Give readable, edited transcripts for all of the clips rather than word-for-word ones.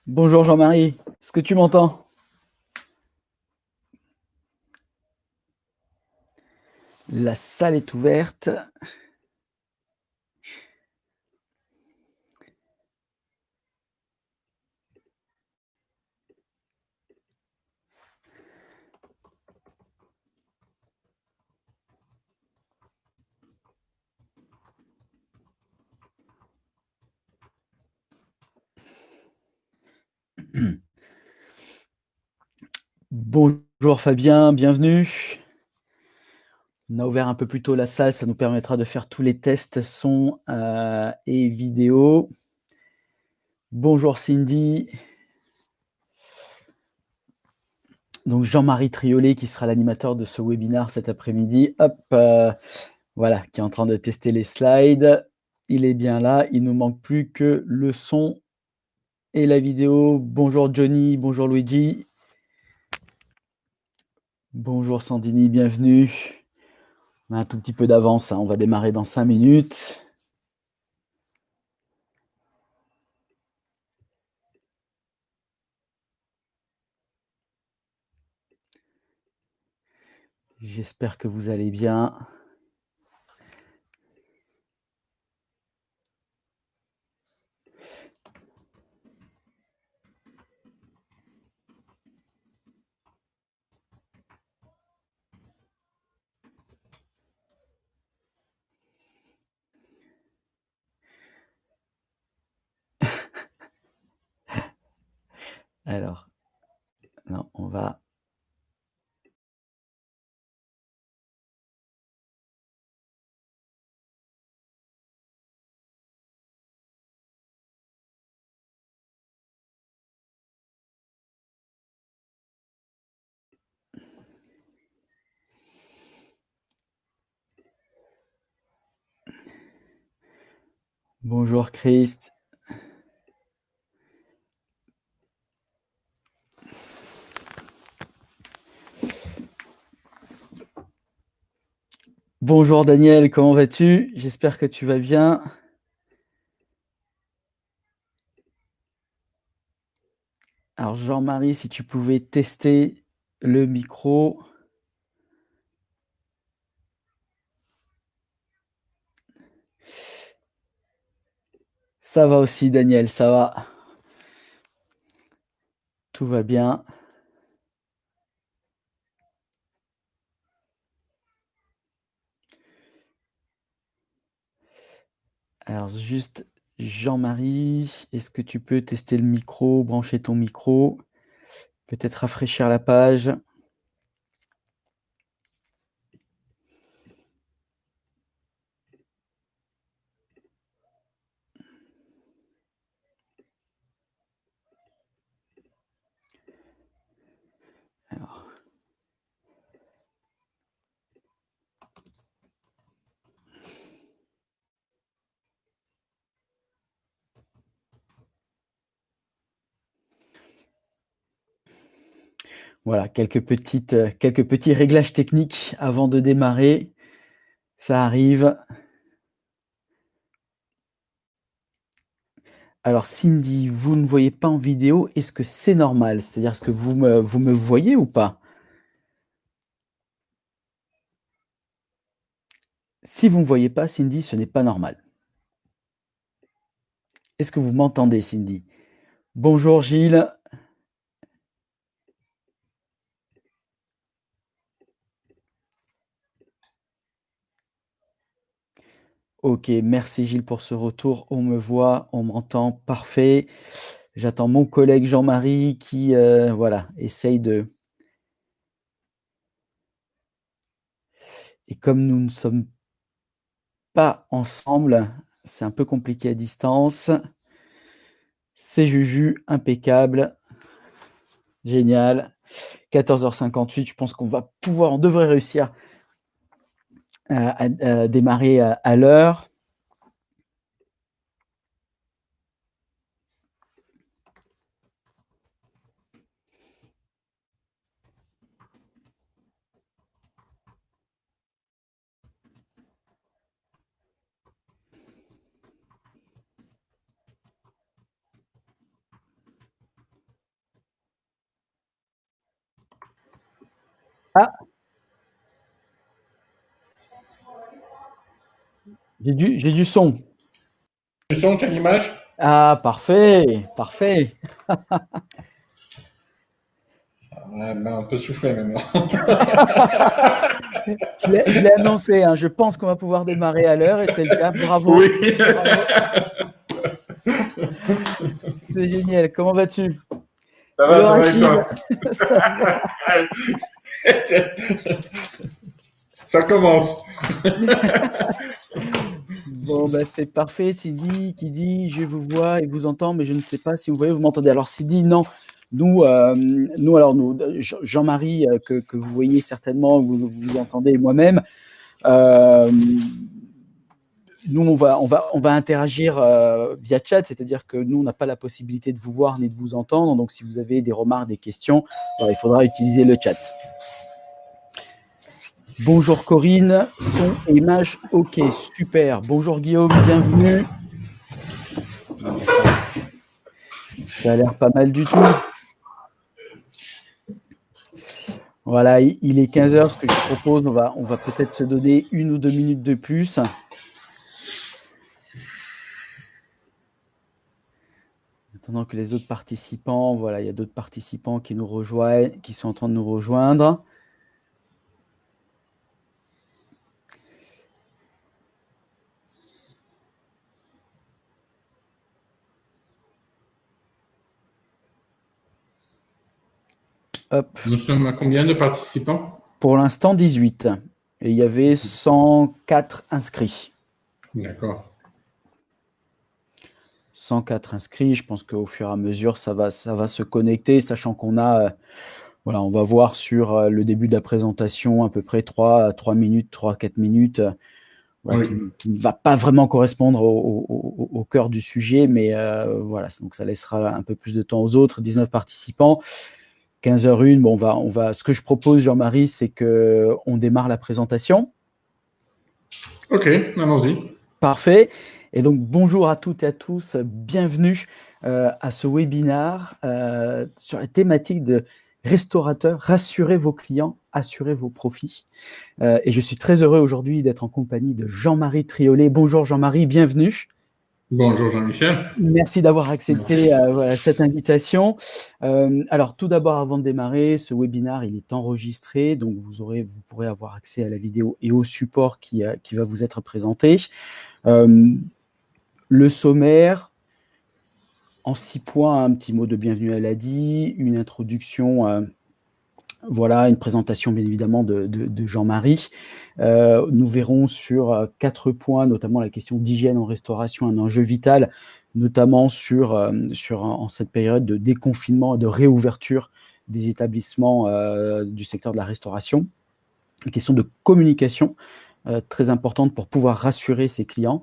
Bonjour Jean-Marie, est-ce que tu m'entends? La salle est ouverte. Bonjour Fabien, bienvenue. On a ouvert un peu plus tôt la salle, ça nous permettra de faire tous les tests son et vidéo. Bonjour Cindy. Donc Jean-Marie Triolet qui sera l'animateur de ce webinaire cet après-midi. Hop, voilà, qui est en train de tester les slides. Il est bien là, il ne nous manque plus que le son et la vidéo. Bonjour Johnny, bonjour Luigi. Bonjour Sandini, bienvenue. On a un tout petit peu d'avance, hein. On va démarrer dans 5 minutes. J'espère que vous allez bien. Alors, non, on va... Bonjour Christ. Bonjour Daniel, comment vas-tu? J'espère que tu vas bien. Alors Jean-Marie, si tu pouvais tester le micro. Ça va aussi Daniel, ça va. Tout va bien. Alors juste Jean-Marie, est-ce que tu peux tester le micro, brancher ton micro, peut-être rafraîchir la page? Alors, voilà, quelques petits réglages techniques avant de démarrer. Ça arrive. Alors Cindy, vous ne voyez pas en vidéo, est-ce que c'est normal? C'est-à-dire, est-ce que vous me voyez ou pas? Si vous ne me voyez pas, Cindy, ce n'est pas normal. Est-ce que vous m'entendez, Cindy? Bonjour Gilles. Ok, merci Gilles pour ce retour. On me voit, on m'entend, parfait. J'attends mon collègue Jean-Marie qui, voilà, essaye de... Et comme nous ne sommes pas ensemble, c'est un peu compliqué à distance. C'est Juju, impeccable, génial. 14h58, je pense on devrait réussir à démarrer à l'heure. Ah, j'ai du son. Du son, tu as l'image? Ah, parfait, parfait. On peut souffler maintenant. Je l'ai annoncé, hein, je pense qu'on va pouvoir démarrer à l'heure et c'est le cas. Bravo, Oui. bravo. C'est génial. Comment vas-tu? Hello Ça va et Rachid. toi? Ça va. Ça commence. Bon, bah, c'est parfait. Sidi qui dit je vous vois et vous entends, mais je ne sais pas si vous voyez, vous m'entendez. Alors, Sidi, non. Nous, Jean-Marie, que vous voyez certainement, vous entendez, et moi-même, euh, nous, on va interagir via chat, c'est-à-dire que nous, on n'a pas la possibilité de vous voir ni de vous entendre. Donc, si vous avez des remarques, des questions, il faudra utiliser le chat. Bonjour Corinne, son et image, ok, super. Bonjour Guillaume, bienvenue. Bon, bah, ça a l'air pas mal du tout. Voilà, il est 15 heures. Ce que je propose, on va peut-être se donner 1 ou 2 minutes de plus. Attendant que les autres participants, voilà, il y a d'autres participants qui nous rejoignent, qui sont en train de nous rejoindre. Hop. Nous sommes à combien de participants? Pour l'instant, 18. Et il y avait 104 inscrits. D'accord. 104 inscrits. Je pense qu'au fur et à mesure, ça va se connecter, sachant qu'on a, voilà, on va voir sur le début de la présentation à peu près 3 minutes, 3-4 minutes, voilà, Oui. qui ne va pas vraiment correspondre au cœur du sujet, mais voilà, donc ça laissera un peu plus de temps aux autres. 19 participants, 15h01. Bon, ce que je propose, Jean-Marie, c'est qu'on démarre la présentation. Ok, allons-y. Parfait. Et donc, bonjour à toutes et à tous. Bienvenue à ce webinaire sur la thématique de restaurateur. Rassurez vos clients, assurez vos profits. Et je suis très heureux aujourd'hui d'être en compagnie de Jean-Marie Triolet. Bonjour Jean-Marie, bienvenue. Bonjour Jean-Michel. Merci d'avoir accepté Merci. voilà, cette invitation. Alors, tout d'abord, avant de démarrer, ce webinaire, il est enregistré, donc vous pourrez avoir accès à la vidéo et au support qui va vous être présenté. Le sommaire, en 6 points, un petit mot de bienvenue à l'ADI, une introduction, voilà, une présentation bien évidemment de Jean-Marie. Nous verrons sur 4 points, notamment la question d'hygiène en restauration, un enjeu vital, notamment en cette période de déconfinement et de réouverture des établissements du secteur de la restauration. Une question de communication très importante pour pouvoir rassurer ses clients.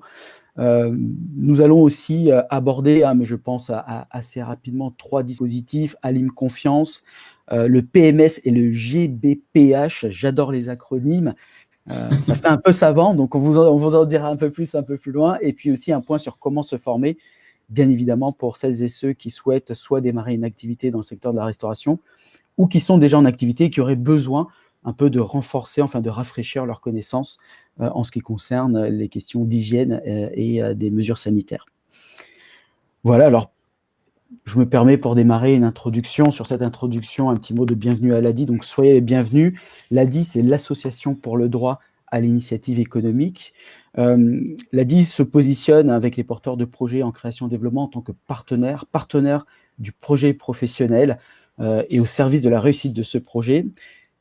Nous allons aussi aborder, mais je pense assez rapidement, 3 dispositifs, Alim Confiance, le PMS et le GBPH. J'adore les acronymes. Ça fait un peu savant, donc on vous en dira un peu plus loin. Et puis aussi un point sur comment se former, bien évidemment, pour celles et ceux qui souhaitent soit démarrer une activité dans le secteur de la restauration ou qui sont déjà en activité et qui auraient besoin un peu de renforcer, enfin de rafraîchir leurs connaissances en ce qui concerne les questions d'hygiène et des mesures sanitaires. Voilà, alors je me permets pour démarrer une introduction. Sur cette introduction, un petit mot de bienvenue à l'ADI. Donc soyez les bienvenus. L'ADI, c'est l'Association pour le droit à l'initiative économique. L'ADI se positionne avec les porteurs de projets en création-développement en tant que partenaire du projet professionnel et au service de la réussite de ce projet.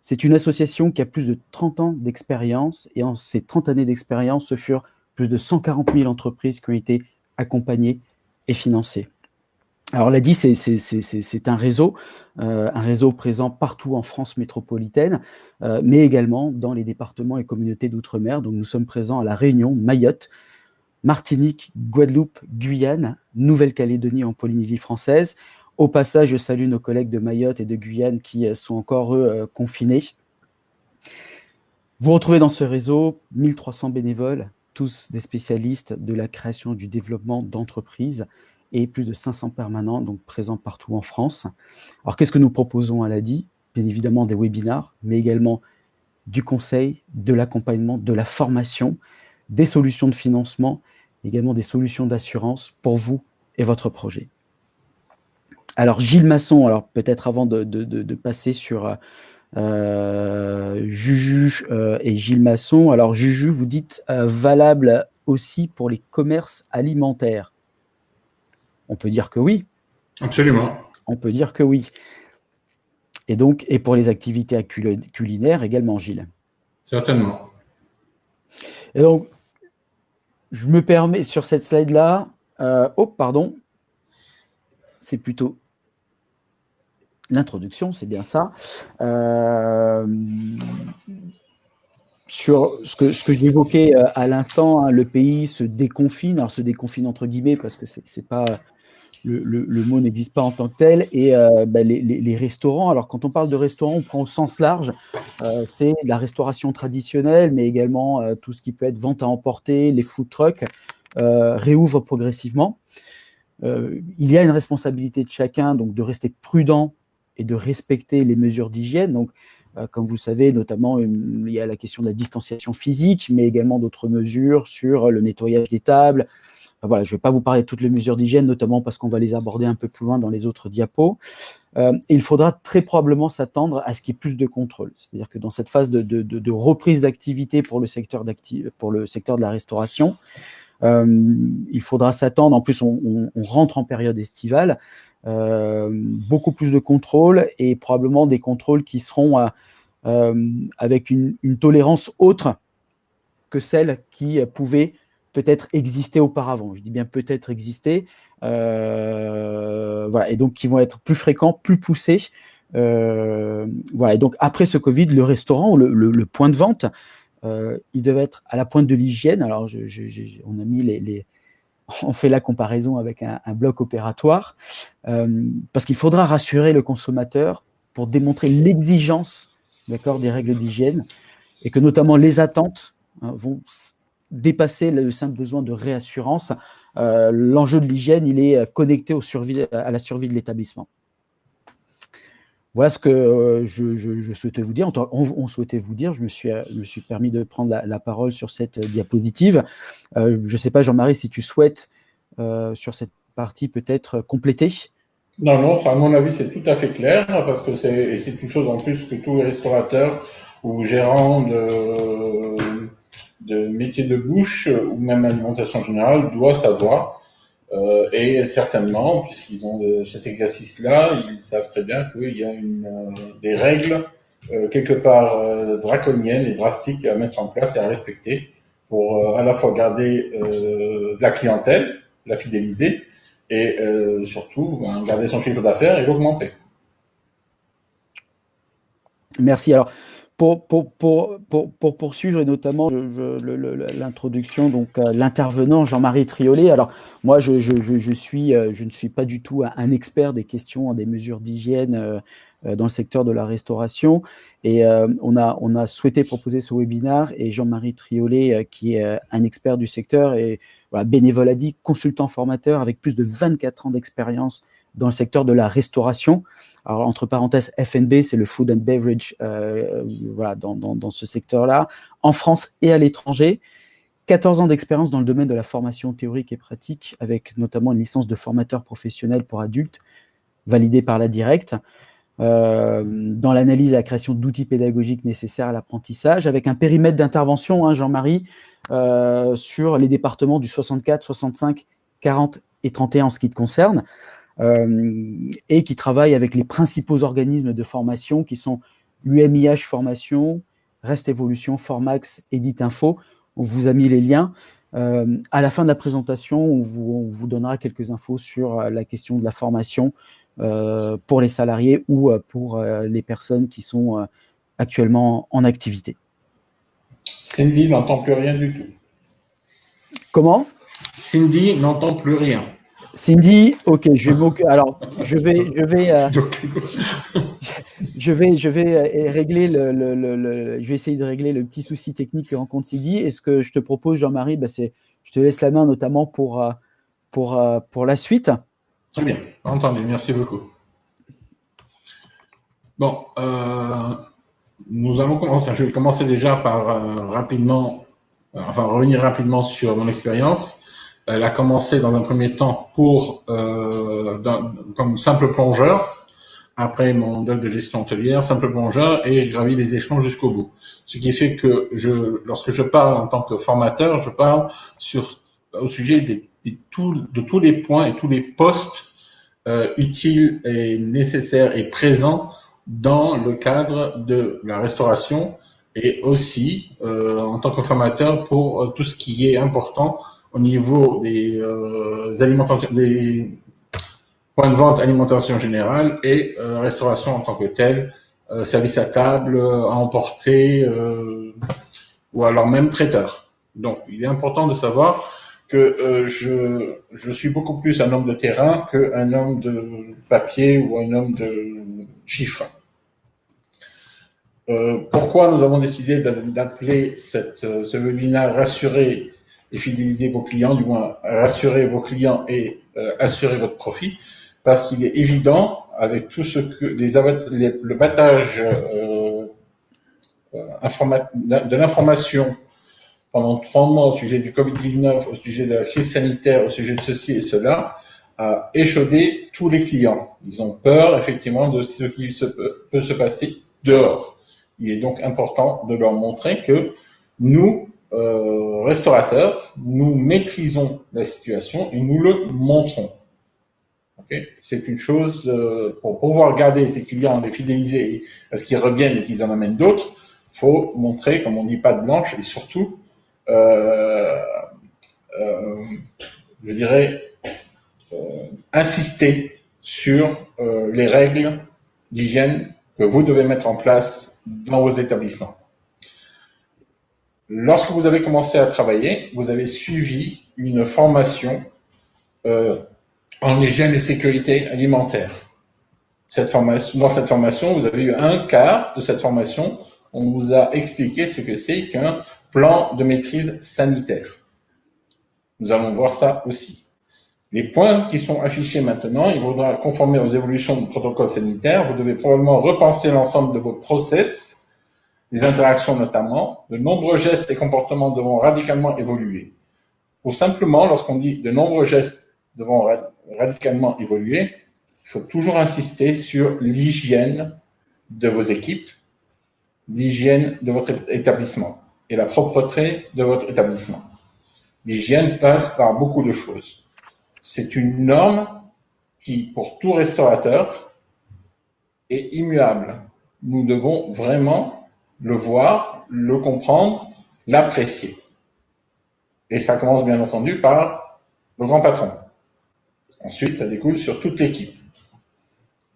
C'est une association qui a plus de 30 ans d'expérience et en ces 30 années d'expérience, ce furent plus de 140 000 entreprises qui ont été accompagnées et financées. Alors l'ADI, c'est un réseau présent partout en France métropolitaine, mais également dans les départements et communautés d'outre-mer. Donc nous sommes présents à La Réunion, Mayotte, Martinique, Guadeloupe, Guyane, Nouvelle-Calédonie en Polynésie française. Au passage, je salue nos collègues de Mayotte et de Guyane qui sont encore, eux, confinés. Vous retrouvez dans ce réseau 1300 bénévoles, tous des spécialistes de la création, du développement d'entreprises et plus de 500 permanents, donc présents partout en France. Alors, qu'est-ce que nous proposons à l'ADI? bien évidemment des webinars, mais également du conseil, de l'accompagnement, de la formation, des solutions de financement, également des solutions d'assurance pour vous et votre projet. Alors, Gilles Masson, alors peut-être avant de passer sur Juju et Gilles Masson. Alors, Juju, vous dites valable aussi pour les commerces alimentaires. On peut dire que oui. Absolument. On peut dire que oui. Et donc, et pour les activités culinaires également, Gilles. Certainement. Et donc, je me permets sur cette slide-là, oh, pardon, c'est plutôt l'introduction, c'est bien ça. Sur ce que j'évoquais à l'instant, hein, le pays se déconfine, alors se déconfine entre guillemets parce que c'est pas le mot n'existe pas en tant que tel, et les restaurants, alors quand on parle de restaurants, on prend au sens large, c'est la restauration traditionnelle, mais également tout ce qui peut être vente à emporter, les food trucks réouvrent progressivement. Il y a une responsabilité de chacun, donc de rester prudent et de respecter les mesures d'hygiène. Donc, comme vous le savez, notamment, il y a la question de la distanciation physique, mais également d'autres mesures sur le nettoyage des tables. Voilà, je ne vais pas vous parler de toutes les mesures d'hygiène, notamment parce qu'on va les aborder un peu plus loin dans les autres diapos. Et il faudra très probablement s'attendre à ce qu'il y ait plus de contrôle. C'est-à-dire que dans cette phase de reprise d'activité pour le secteur de la restauration, il faudra s'attendre, en plus on rentre en période estivale, beaucoup plus de contrôles et probablement des contrôles qui seront avec une tolérance autre que celle qui pouvait peut-être exister auparavant. Je dis bien peut-être exister, voilà, et donc qui vont être plus fréquents, plus poussés. Voilà, et donc après ce Covid, le restaurant ou le point de vente, il devait être à la pointe de l'hygiène. Alors, on a mis on fait la comparaison avec un bloc opératoire, parce qu'il faudra rassurer le consommateur pour démontrer l'exigence, d'accord, des règles d'hygiène, et que notamment les attentes vont dépasser le simple besoin de réassurance. L'enjeu de l'hygiène, il est connecté à la survie de l'établissement. Voilà ce que je souhaitais vous dire. On souhaitait vous dire. Je me suis permis de prendre la parole sur cette diapositive. Je ne sais pas, Jean-Marie, si tu souhaites, sur cette partie, peut-être compléter. Non, non, à mon avis, c'est tout à fait clair, parce que c'est une chose en plus que tous les restaurateurs ou gérants de métiers de bouche ou même alimentation générale doivent savoir. Et certainement, puisqu'ils ont cet exercice-là, ils savent très bien qu'il y a des règles quelque part draconiennes et drastiques à mettre en place et à respecter pour à la fois garder la clientèle, la fidéliser, et surtout garder son chiffre d'affaires et l'augmenter. Merci. Alors, pour poursuivre, et notamment l'introduction, donc l'intervenant Jean-Marie Triolet. Alors, moi, je ne suis pas du tout un expert des questions, des mesures d'hygiène dans le secteur de la restauration. Et on a souhaité proposer ce webinaire, et Jean-Marie Triolet, qui est un expert du secteur et voilà, bénévole à dit, consultant formateur avec plus de 24 ans d'expérience dans le secteur de la restauration. Alors, entre parenthèses, FNB, c'est le Food and Beverage, voilà, dans ce secteur-là, en France et à l'étranger. 14 ans d'expérience dans le domaine de la formation théorique et pratique, avec notamment une licence de formateur professionnel pour adultes, validée par la Directe, dans l'analyse et la création d'outils pédagogiques nécessaires à l'apprentissage, avec un périmètre d'intervention, hein, Jean-Marie, sur les départements du 64, 65, 40 et 31 en ce qui te concerne. Et qui travaille avec les principaux organismes de formation qui sont UMIH Formation, Rest Evolution, Formax, Edit Info. On vous a mis les liens. À la fin de la présentation, on vous donnera quelques infos sur la question de la formation pour les salariés ou pour les personnes qui sont actuellement en activité. Cindy n'entend plus rien du tout. Comment ? Cindy n'entend plus rien. Cindy, ok, je vais m'occuper. Alors, je vais régler je vais essayer de régler le petit souci technique que rencontre Cindy. Et ce que je te propose, Jean-Marie, c'est je te laisse la main notamment pour la suite. Très bien, entendu, merci beaucoup. Bon, nous allons commencer. Je vais commencer déjà par revenir rapidement sur mon expérience. Elle a commencé dans un premier temps comme simple plongeur. Après mon DEL de gestion hôtelière, simple plongeur, et je gravis les échelons jusqu'au bout. Ce qui fait que lorsque je parle en tant que formateur, je parle au sujet de tous les points et tous les postes utiles et nécessaires et présents dans le cadre de la restauration, et aussi en tant que formateur pour tout ce qui est important au niveau des alimentations, des point de vente, alimentation générale et restauration en tant que telle, service à table, à emporter ou alors même traiteur. Donc, il est important de savoir que je suis beaucoup plus un homme de terrain qu'un homme de papier ou un homme de chiffres. Pourquoi nous avons décidé d'appeler ce webinaire Rassurer et fidéliser vos clients, du moins rassurer vos clients et assurer votre profit? Parce qu'il est évident, avec tout ce que le battage de l'information pendant 3 mois au sujet du Covid-19, au sujet de la crise sanitaire, au sujet de ceci et cela, a échaudé tous les clients. Ils ont peur, effectivement, de ce qui peut se passer dehors. Il est donc important de leur montrer que nous, restaurateurs, nous maîtrisons la situation et nous le montrons. Okay, c'est une chose, pour pouvoir garder ses clients, les fidéliser, parce qu'ils reviennent et qu'ils en amènent d'autres, il faut montrer, comme on dit, patte blanche, et surtout, je dirais, insister sur les règles d'hygiène que vous devez mettre en place dans vos établissements. Lorsque vous avez commencé à travailler, vous avez suivi une formation en hygiène et sécurité alimentaire. Dans cette formation, vous avez eu un quart de cette formation, on vous a expliqué ce que c'est qu'un plan de maîtrise sanitaire. Nous allons voir ça aussi. Les points qui sont affichés maintenant, il faudra conformer aux évolutions du protocole sanitaire. Vous devez probablement repenser l'ensemble de vos process, les interactions notamment. De nombreux gestes et comportements devront radicalement évoluer. Ou simplement, lorsqu'on dit de nombreux gestes devront radicalement évoluer, il faut toujours insister sur l'hygiène de vos équipes, l'hygiène de votre établissement et la propreté de votre établissement. L'hygiène passe par beaucoup de choses. C'est une norme qui, pour tout restaurateur, est immuable. Nous devons vraiment le voir, le comprendre, l'apprécier. Et ça commence bien entendu par le grand patron. Ensuite, ça découle sur toute l'équipe.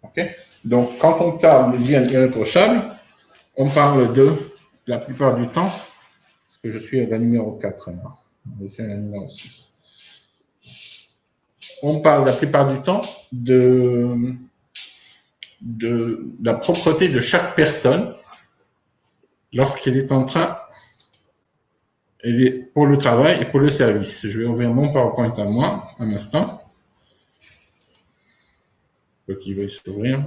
Okay? Donc, quand on parle d'hygiène irréprochable, on parle de, la plupart du temps, parce que je suis à la numéro 4, alors. Je suis à la numéro 6. On parle la plupart du temps de la propreté de chaque personne lorsqu'elle est en train, pour le travail et pour le service. Je vais ouvrir mon PowerPoint à moi, un instant. Qui va s'ouvrir.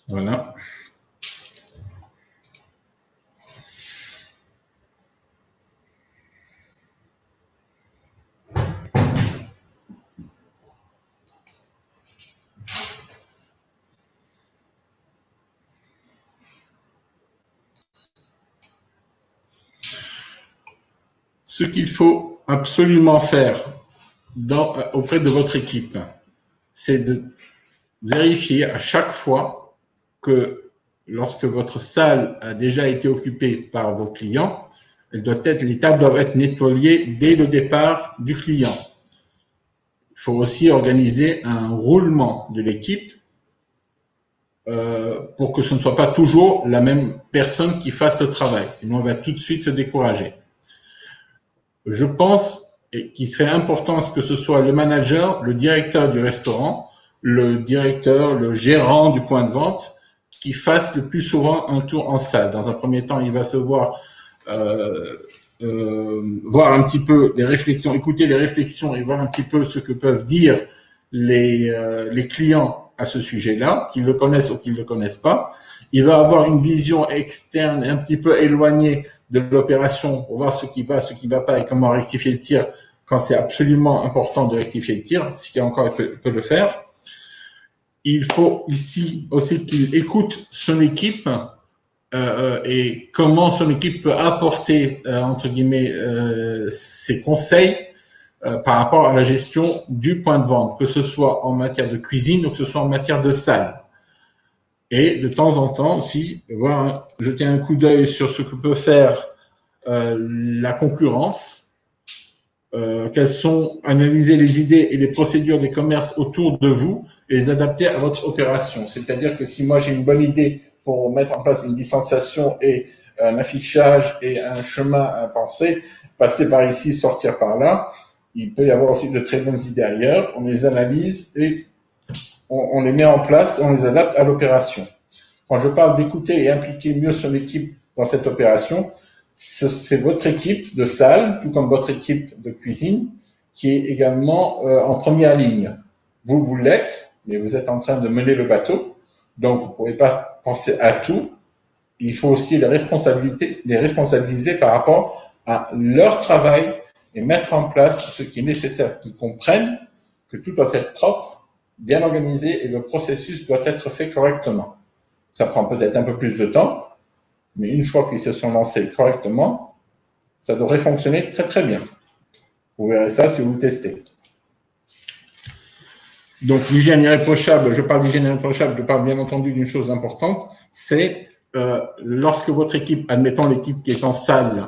Voilà. Ce qu'il faut absolument faire auprès de votre équipe, c'est de vérifier à chaque fois que lorsque votre salle a déjà été occupée par vos clients, les tables doivent être nettoyées dès le départ du client. Il faut aussi organiser un roulement de l'équipe pour que ce ne soit pas toujours la même personne qui fasse le travail, sinon on va tout de suite se décourager. Je pense qu'il serait important que ce soit le manager, le directeur du restaurant, le directeur, le gérant du point de vente qui fasse le plus souvent un tour en salle. Dans un premier temps, il va se voir un petit peu les réflexions, écouter les réflexions et voir un petit peu ce que peuvent dire les clients à ce sujet-là, qu'ils le connaissent ou qu'ils ne le connaissent pas. Il va avoir une vision externe un petit peu éloignée de l'opération pour voir ce qui va, ce qui ne va pas et comment rectifier le tir quand c'est absolument important de rectifier le tir, s'il y a encore peut le faire. Il faut ici aussi qu'il écoute son équipe et comment son équipe peut apporter, entre guillemets, ses conseils par rapport à la gestion du point de vente, que ce soit en matière de cuisine ou que ce soit en matière de salle. Et de temps en temps aussi, voilà, jeter un coup d'œil sur ce que peut faire la concurrence, quelles sont, analyser les idées et les procédures des commerces autour de vous et les adapter à votre opération. C'est-à-dire que si moi j'ai une bonne idée pour mettre en place une distanciation et un affichage et un chemin à penser, passer par ici, sortir par là, il peut y avoir aussi de très bonnes idées ailleurs. On les analyse et on les met en place, on les adapte à l'opération. Quand je parle d'écouter et impliquer mieux son équipe dans cette opération, c'est votre équipe de salle, tout comme votre équipe de cuisine, qui est également en première ligne. Vous l'êtes, mais vous êtes en train de mener le bateau, donc vous ne pouvez pas penser à tout. Il faut aussi les responsabiliser par rapport à leur travail et mettre en place ce qui est nécessaire, qu'ils comprennent que tout doit être propre, bien organisé et le processus doit être fait correctement. Ça prend peut-être un peu plus de temps, mais une fois qu'ils se sont lancés correctement, ça devrait fonctionner très très bien. Vous verrez ça si vous le testez. Donc l'hygiène irréprochable, je parle d'hygiène irréprochable, je parle bien entendu d'une chose importante, c'est lorsque votre équipe, admettons l'équipe qui est en salle,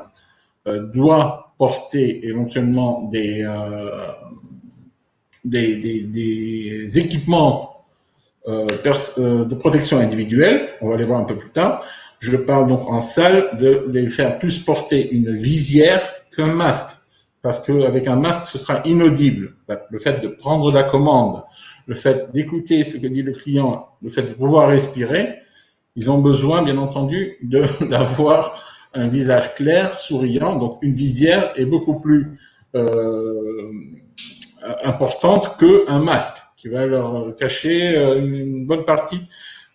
doit porter éventuellement des équipements de protection individuelle, on va les voir un peu plus tard. Je parle donc en salle de les faire plus porter une visière qu'un masque, parce qu'avec un masque, ce sera inaudible. Le fait de prendre la commande, le fait d'écouter ce que dit le client, le fait de pouvoir respirer, ils ont besoin, bien entendu, d'avoir un visage clair, souriant. Donc, une visière est beaucoup plus importante qu'un masque qui va leur cacher une bonne partie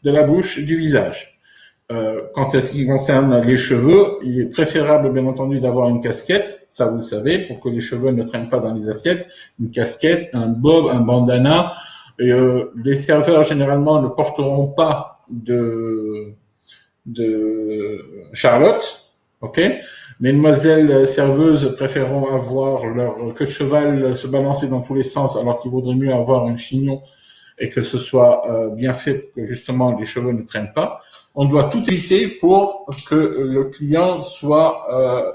de la bouche du visage. Quant à ce qui concerne les cheveux, il est préférable, bien entendu, d'avoir une casquette, ça vous le savez, pour que les cheveux ne traînent pas dans les assiettes. Une casquette, un bob, un bandana. Et, les serveurs, généralement, ne porteront pas de Charlotte, ok. Mesdemoiselles serveuses préféreront avoir leur queue de cheval se balancer dans tous les sens, alors qu'il vaudrait mieux avoir un chignon et que ce soit bien fait pour que justement les cheveux ne traînent pas. On doit tout éviter pour que le client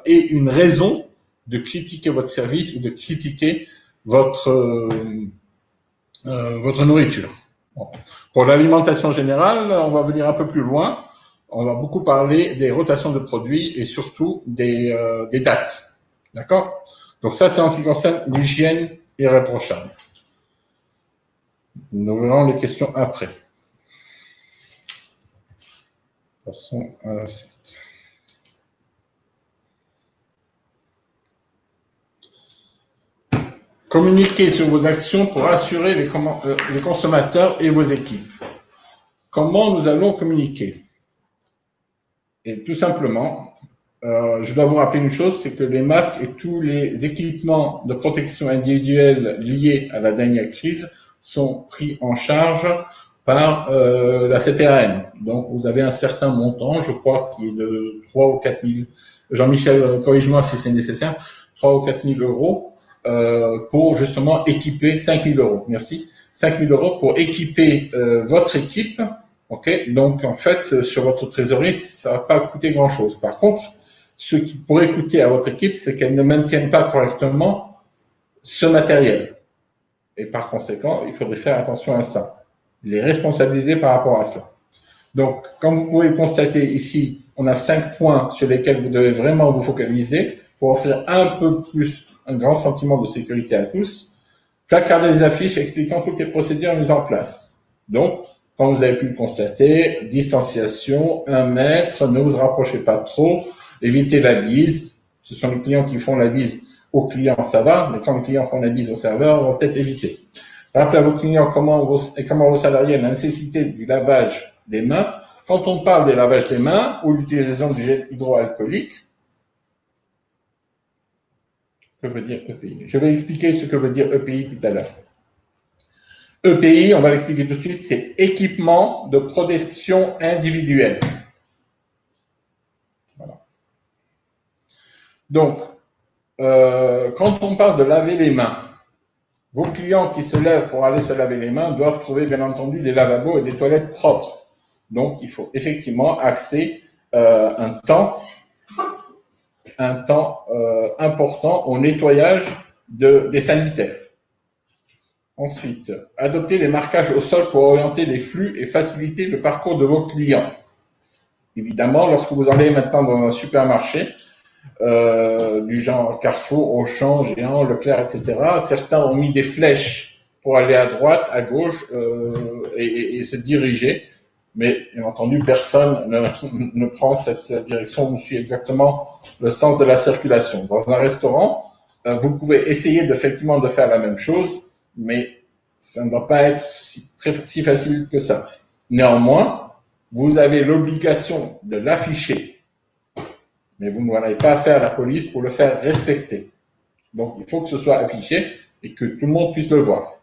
ait une raison de critiquer votre service ou de critiquer votre nourriture. Bon. Pour l'alimentation générale, on va venir un peu plus loin. On va beaucoup parler des rotations de produits et surtout des dates. D'accord? Donc ça, c'est en ce qui concerne l'hygiène irréprochable. Nous verrons les questions après. Passons à la suite. Communiquez sur vos actions pour assurer les consommateurs et vos équipes. Comment nous allons communiquer? Et tout simplement, je dois vous rappeler une chose, c'est que les masques et tous les équipements de protection individuelle liés à la dernière crise sont pris en charge par la CPAM. Donc, vous avez un certain montant, je crois, qui est de 3 ou 4 000, Jean-Michel, corrige-moi si c'est nécessaire, 3 ou 4 000 euros pour justement équiper, 5 000 euros, merci, 5 000 euros pour équiper votre équipe. Ok, donc en fait, sur votre trésorerie, ça va pas coûter grand-chose. Par contre, ce qui pourrait coûter à votre équipe, c'est qu'elle ne maintienne pas correctement ce matériel. Et par conséquent, il faudrait faire attention à ça. Les responsabiliser par rapport à cela. Donc, comme vous pouvez constater ici, on a 5 points sur lesquels vous devez vraiment vous focaliser pour offrir un peu plus, un grand sentiment de sécurité à tous. Placarder des affiches expliquant toutes les procédures mises en place. Donc, comme vous avez pu le constater, distanciation, 1 mètre, ne vous rapprochez pas trop, évitez la bise. Ce sont les clients qui font la bise aux clients, ça va, mais quand les clients font la bise au serveur, on va peut-être éviter. Rappelez à vos clients comment vos salariés la nécessité du lavage des mains. Quand on parle des lavages des mains ou l'utilisation du gel hydroalcoolique, que veut dire EPI? Je vais expliquer ce que veut dire EPI tout à l'heure. EPI, on va l'expliquer tout de suite, c'est équipement de protection individuelle. Voilà. Donc, quand on parle de laver les mains, vos clients qui se lèvent pour aller se laver les mains doivent trouver bien entendu des lavabos et des toilettes propres. Donc, il faut effectivement axer un temps important au nettoyage des sanitaires. Ensuite, adopter les marquages au sol pour orienter les flux et faciliter le parcours de vos clients. Évidemment, lorsque vous allez maintenant dans un supermarché, du genre Carrefour, Auchan, Géant, Leclerc, etc., certains ont mis des flèches pour aller à droite, à gauche et se diriger. Mais bien entendu, personne ne prend cette direction ou suit exactement le sens de la circulation. Dans un restaurant, vous pouvez essayer effectivement de faire la même chose, mais ça ne va pas être si facile que ça. Néanmoins, vous avez l'obligation de l'afficher, mais vous n'allez pas faire la police pour le faire respecter. Donc, il faut que ce soit affiché et que tout le monde puisse le voir.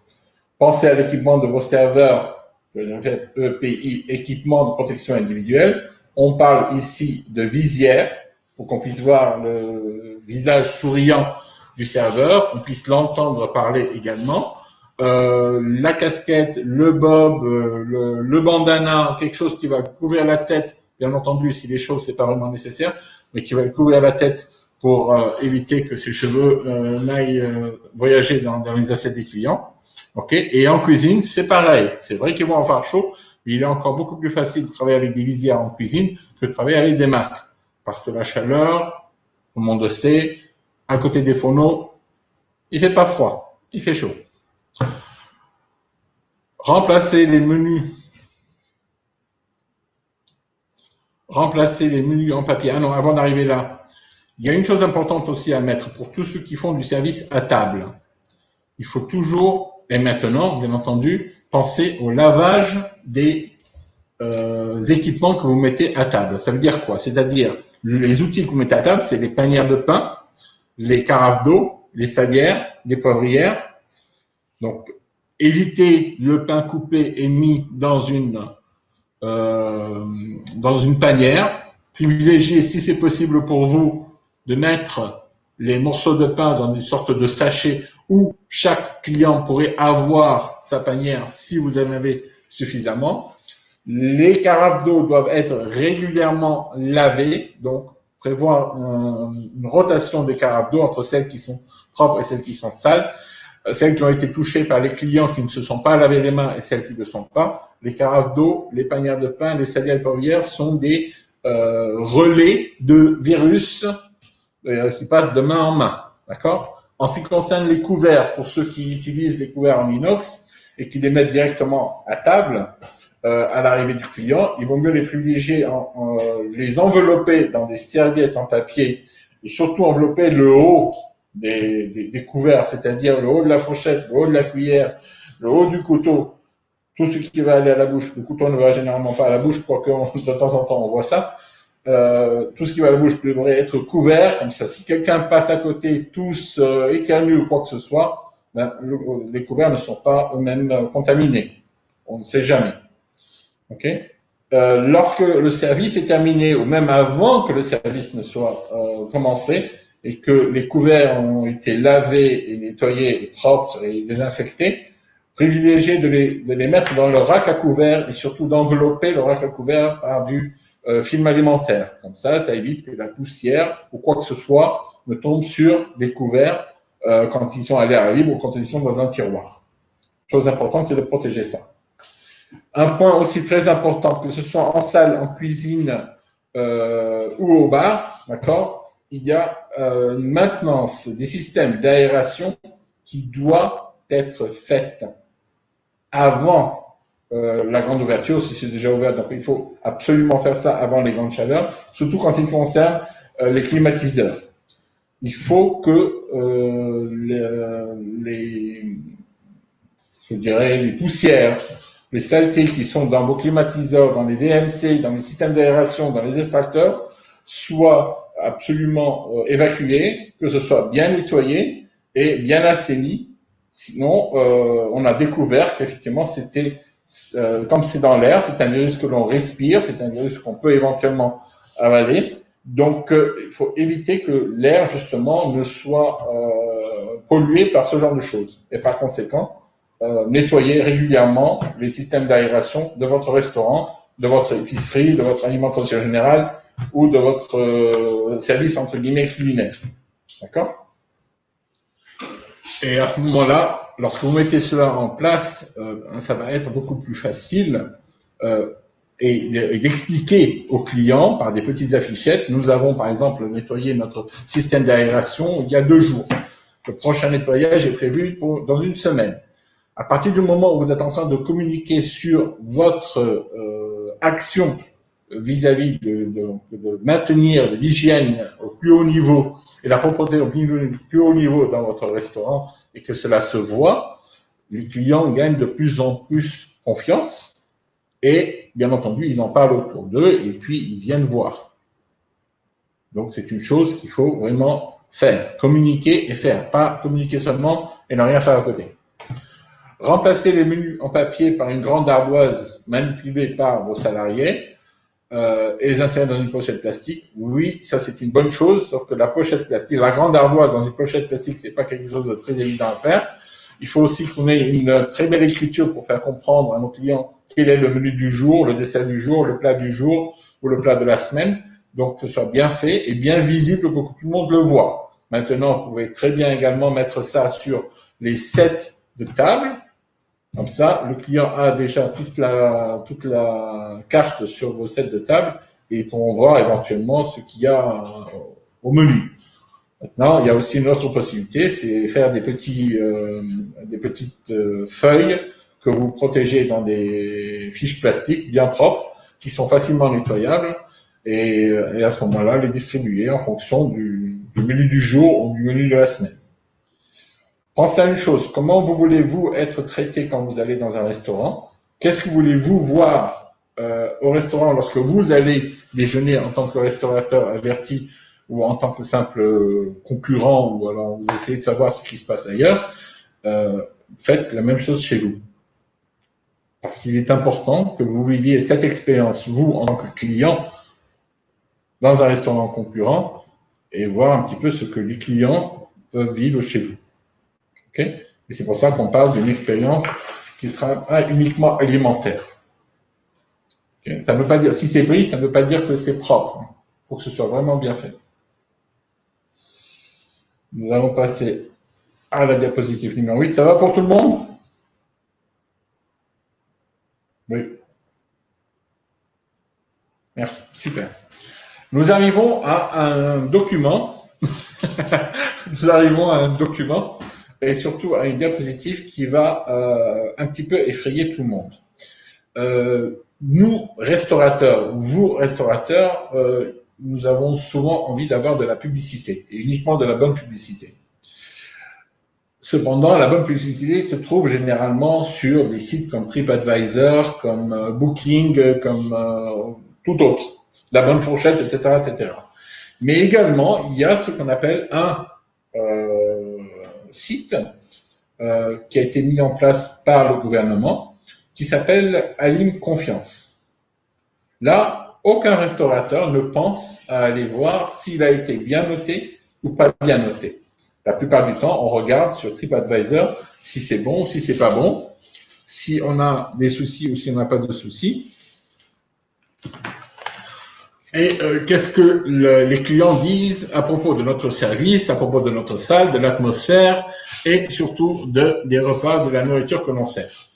Pensez à l'équipement de vos serveurs, je répète, EPI, équipement de protection individuelle. On parle ici de visière, pour qu'on puisse voir le visage souriant du serveur, qu'on puisse l'entendre parler également. La casquette, le bob, le bandana, quelque chose qui va couvrir la tête, bien entendu, si les chauves, c'est pas vraiment nécessaire, mais qui va couvrir la tête pour éviter que ses cheveux n'aillent voyager dans les assiettes des clients. Okay. Et en cuisine, c'est pareil. C'est vrai qu'ils vont avoir chaud, mais il est encore beaucoup plus facile de travailler avec des visières en cuisine que de travailler avec des masques. Parce que la chaleur, tout le monde le sait, à côté des fourneaux, il fait pas froid, il fait chaud. Remplacer les menus en papier. Ah non, avant d'arriver là, il y a une chose importante aussi à mettre pour tous ceux qui font du service à table. Il faut toujours, et maintenant, bien entendu, penser au lavage des équipements que vous mettez à table. Ça veut dire quoi? C'est-à-dire, les outils que vous mettez à table, c'est les panières de pain, les carafes d'eau, les salières, les poivrières. Donc, évitez le pain coupé et mis dans une panière. Privilégiez, si c'est possible pour vous, de mettre les morceaux de pain dans une sorte de sachet où chaque client pourrait avoir sa panière si vous en avez suffisamment. Les carafes d'eau doivent être régulièrement lavées, donc prévoir une rotation des carafes d'eau entre celles qui sont propres et celles qui sont sales. Celles qui ont été touchées par les clients qui ne se sont pas lavé les mains et celles qui ne le sont pas. Les carafes d'eau, les panières de pain, les salières et poivrières sont des relais de virus qui passent de main en main. D'accord? En ce qui concerne les couverts, pour ceux qui utilisent des couverts en inox et qui les mettent directement à table, à l'arrivée du client, il vaut mieux les privilégier, les envelopper dans des serviettes en papier et surtout envelopper le haut des couverts, c'est-à-dire le haut de la fourchette, le haut de la cuillère, le haut du couteau, tout ce qui va aller à la bouche. Le couteau ne va généralement pas à la bouche, quoique de temps en temps on voit ça. Tout ce qui va à la bouche devrait être couvert, comme ça. Si quelqu'un passe à côté, tous éternue ou quoi que ce soit, ben, les couverts ne sont pas eux-mêmes contaminés. On ne sait jamais. Okay. Lorsque le service est terminé, ou même avant que le service ne soit commencé, et que les couverts ont été lavés et nettoyés, et propres et désinfectés, privilégiez de les mettre dans le rack à couverts et surtout d'envelopper le rack à couverts par du film alimentaire. Comme ça évite que la poussière ou quoi que ce soit ne tombe sur les couverts quand ils sont à l'air libre ou quand ils sont dans un tiroir. Chose importante, c'est de protéger ça. Un point aussi très important, que ce soit en salle, en cuisine ou au bar, d'accord, il y a une maintenance des systèmes d'aération qui doit être faite avant la grande ouverture, si c'est déjà ouvert. Donc, il faut absolument faire ça avant les grandes chaleurs, surtout quand il concerne les climatiseurs. Il faut que je dirais, les poussières, les saletés qui sont dans vos climatiseurs, dans les VMC, dans les systèmes d'aération, dans les extracteurs, soient absolument évacuées, que ce soit bien nettoyé et bien assaini. Sinon, on a découvert qu'effectivement, c'était, comme c'est dans l'air, c'est un virus que l'on respire, c'est un virus qu'on peut éventuellement avaler. Donc, il faut éviter que l'air, justement, ne soit pollué par ce genre de choses. Et par conséquent, nettoyer régulièrement les systèmes d'aération de votre restaurant, de votre épicerie, de votre alimentation générale ou de votre service entre guillemets culinaire. D'accord? Et à ce moment-là, lorsque vous mettez cela en place, ça va être beaucoup plus facile et d'expliquer aux clients par des petites affichettes. Nous avons par exemple nettoyé notre système d'aération il y a 2 jours. Le prochain nettoyage est prévu dans 1 semaine. À partir du moment où vous êtes en train de communiquer sur votre action vis-à-vis de maintenir l'hygiène au plus haut niveau et la propreté au plus haut niveau dans votre restaurant et que cela se voit, les clients gagnent de plus en plus confiance et bien entendu, ils en parlent autour d'eux et puis ils viennent voir. Donc c'est une chose qu'il faut vraiment faire, communiquer et faire, pas communiquer seulement et ne rien faire à côté. Remplacer les menus en papier par une grande ardoise manipulée par vos salariés et les insérer dans une pochette plastique, oui, ça c'est une bonne chose, sauf que la pochette plastique, la grande ardoise dans une pochette plastique, c'est pas quelque chose de très évident à faire. Il faut aussi qu'on ait une très belle écriture pour faire comprendre à nos clients quel est le menu du jour, le dessert du jour, le plat du jour ou le plat de la semaine. Donc, que ce soit bien fait et bien visible pour que tout le monde le voit. Maintenant, vous pouvez très bien également mettre ça sur les sets de table. Comme ça, le client a déjà toute la carte sur vos sets de table et ils pourront voir éventuellement ce qu'il y a au menu. Maintenant, il y a aussi une autre possibilité, c'est faire des petites feuilles que vous protégez dans des fiches plastiques bien propres, qui sont facilement nettoyables, et à ce moment-là, les distribuer en fonction du menu du jour ou du menu de la semaine. Pensez à une chose, comment vous voulez-vous être traité quand vous allez dans un restaurant? Qu'est-ce que voulez-vous voir au restaurant lorsque vous allez déjeuner en tant que restaurateur averti ou en tant que simple concurrent, ou alors vous essayez de savoir ce qui se passe ailleurs, faites la même chose chez vous. Parce qu'il est important que vous viviez cette expérience, vous, en tant que client, dans un restaurant concurrent, et voir un petit peu ce que les clients peuvent vivre chez vous. Okay? Et c'est pour ça qu'on parle d'une expérience qui sera pas uniquement alimentaire. Okay? Ça ne veut pas dire, si c'est pris, ça ne veut pas dire que c'est propre. Il faut que ce soit vraiment bien fait. Nous allons passer à la diapositive numéro 8. Ça va pour tout le monde? Oui. Merci. Super. Nous arrivons à un document. Nous arrivons à un document et surtout à une diapositive qui va un petit peu effrayer tout le monde. Nous, restaurateurs, vous, restaurateurs, nous avons souvent envie d'avoir de la publicité, et uniquement de la bonne publicité. Cependant, la bonne publicité se trouve généralement sur des sites comme TripAdvisor, comme Booking, comme tout autre, La Bonne Fourchette, etc., etc. Mais également, il y a ce qu'on appelle un site qui a été mis en place par le gouvernement, qui s'appelle Alim Confiance. Là, aucun restaurateur ne pense à aller voir s'il a été bien noté ou pas bien noté. La plupart du temps, on regarde sur TripAdvisor si c'est bon ou si c'est pas bon, si on a des soucis ou si on n'a pas de soucis. Et qu'est-ce que les clients disent à propos de notre service, à propos de notre salle, de l'atmosphère et surtout des repas, de la nourriture que l'on sert.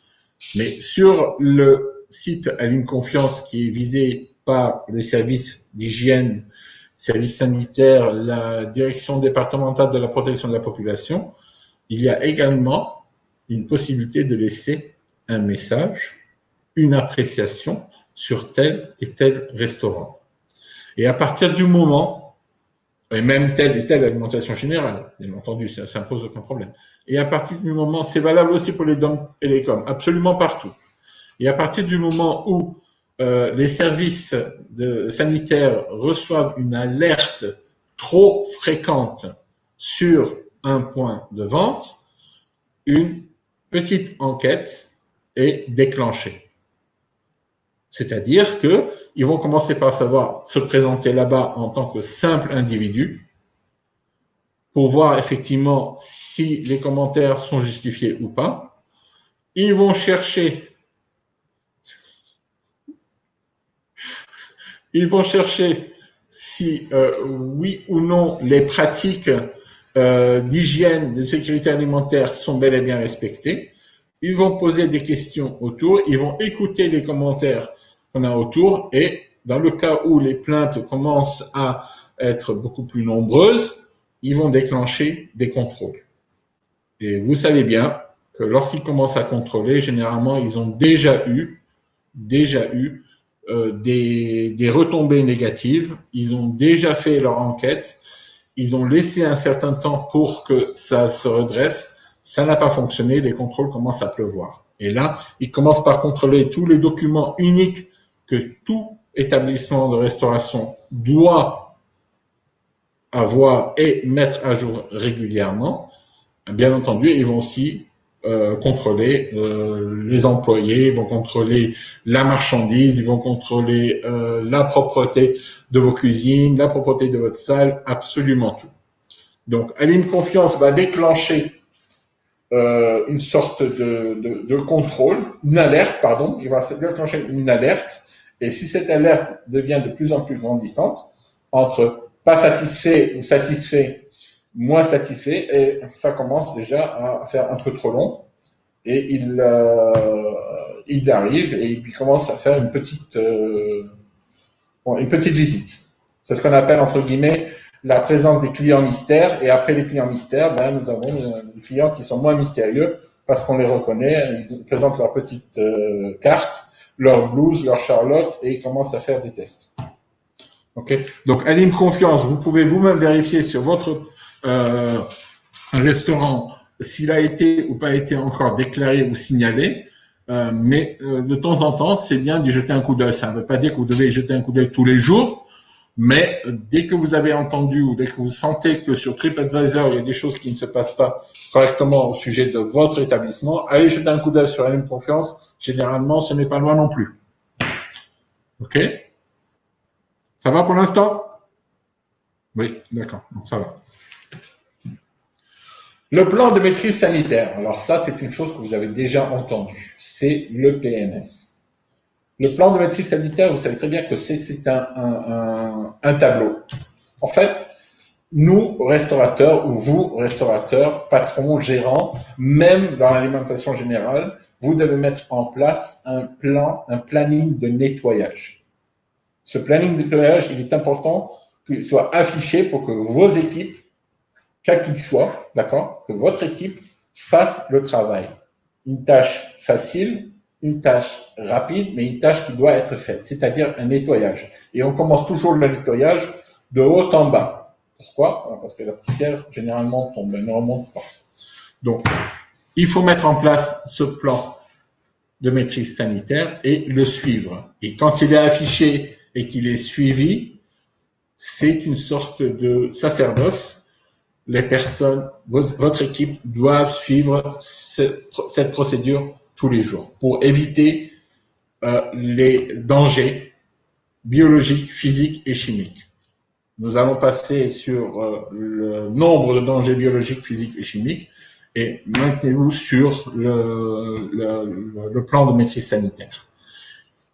Mais sur le site Alim Confiance qui est visé par les services d'hygiène, services sanitaires, la direction départementale de la protection de la population, il y a également une possibilité de laisser un message, une appréciation sur tel et tel restaurant. Et à partir du moment Et même telle et telle alimentation générale, bien entendu, ça pose aucun problème. Et à partir du moment, c'est valable aussi pour les DOM et les COM, absolument partout. Et à partir du moment où les services sanitaires reçoivent une alerte trop fréquente sur un point de vente, une petite enquête est déclenchée. C'est-à-dire qu'ils vont commencer par savoir se présenter là-bas en tant que simple individu pour voir effectivement si les commentaires sont justifiés ou pas. Ils vont chercher si oui ou non les pratiques d'hygiène, de sécurité alimentaire sont bel et bien respectées. Ils vont poser des questions autour, ils vont écouter les commentaires qu'on a autour et dans le cas où les plaintes commencent à être beaucoup plus nombreuses, ils vont déclencher des contrôles. Et vous savez bien que lorsqu'ils commencent à contrôler, généralement, ils ont déjà eu des retombées négatives, ils ont déjà fait leur enquête, ils ont laissé un certain temps pour que ça se redresse, ça n'a pas fonctionné, les contrôles commencent à pleuvoir. Et là, ils commencent par contrôler tous les documents uniques que tout établissement de restauration doit avoir et mettre à jour régulièrement. Bien entendu, ils vont aussi contrôler les employés, ils vont contrôler la marchandise, ils vont contrôler la propreté de vos cuisines, la propreté de votre salle, absolument tout. Donc, Alim Confiance va déclencher une sorte de contrôle, une alerte, pardon, il va déclencher une alerte, et si cette alerte devient de plus en plus grandissante, entre pas satisfait ou satisfait, moins satisfait, et ça commence déjà à faire un peu trop long, et ils arrivent et ils commencent à faire une petite visite. C'est ce qu'on appelle entre guillemets la présence des clients mystères, et après les clients mystères, nous avons des clients qui sont moins mystérieux parce qu'on les reconnaît, ils présentent leur petite carte, leur blouse, leur charlotte, et ils commencent à faire des tests. Okay. Donc, Alim Confiance, vous pouvez vous-même vérifier sur votre restaurant s'il a été ou pas été encore déclaré ou signalé, mais de temps en temps, c'est bien d'y jeter un coup d'œil. Ça ne veut pas dire que vous devez y jeter un coup d'œil tous les jours, mais dès que vous avez entendu ou dès que vous sentez que sur TripAdvisor, il y a des choses qui ne se passent pas correctement au sujet de votre établissement, allez jeter un coup d'œil sur Alim Confiance. Généralement, ce n'est pas loin non plus. OK? Ça va pour l'instant? Oui, d'accord, ça va. Le plan de maîtrise sanitaire. Alors ça, c'est une chose que vous avez déjà entendue. C'est le PMS. Le plan de maîtrise sanitaire, vous savez très bien que c'est un tableau. En fait, nous, restaurateurs, ou vous, restaurateurs, patrons, gérants, même dans l'alimentation générale, vous devez mettre en place un planning de nettoyage. Ce planning de nettoyage, il est important qu'il soit affiché pour que vos équipes, quel qu'il soit, d'accord, que votre équipe fasse le travail. Une tâche facile, une tâche rapide, mais une tâche qui doit être faite, c'est-à-dire un nettoyage. Et on commence toujours le nettoyage de haut en bas. Pourquoi? Parce que la poussière, généralement, tombe, elle ne remonte pas. Donc, il faut mettre en place ce plan de maîtrise sanitaire et le suivre. Et quand il est affiché et qu'il est suivi, c'est une sorte de sacerdoce. Les personnes, votre équipe doivent suivre cette procédure tous les jours pour éviter les dangers biologiques, physiques et chimiques. Nous allons passer sur le nombre de dangers biologiques, physiques et chimiques, et maintenez-vous sur le plan de maîtrise sanitaire.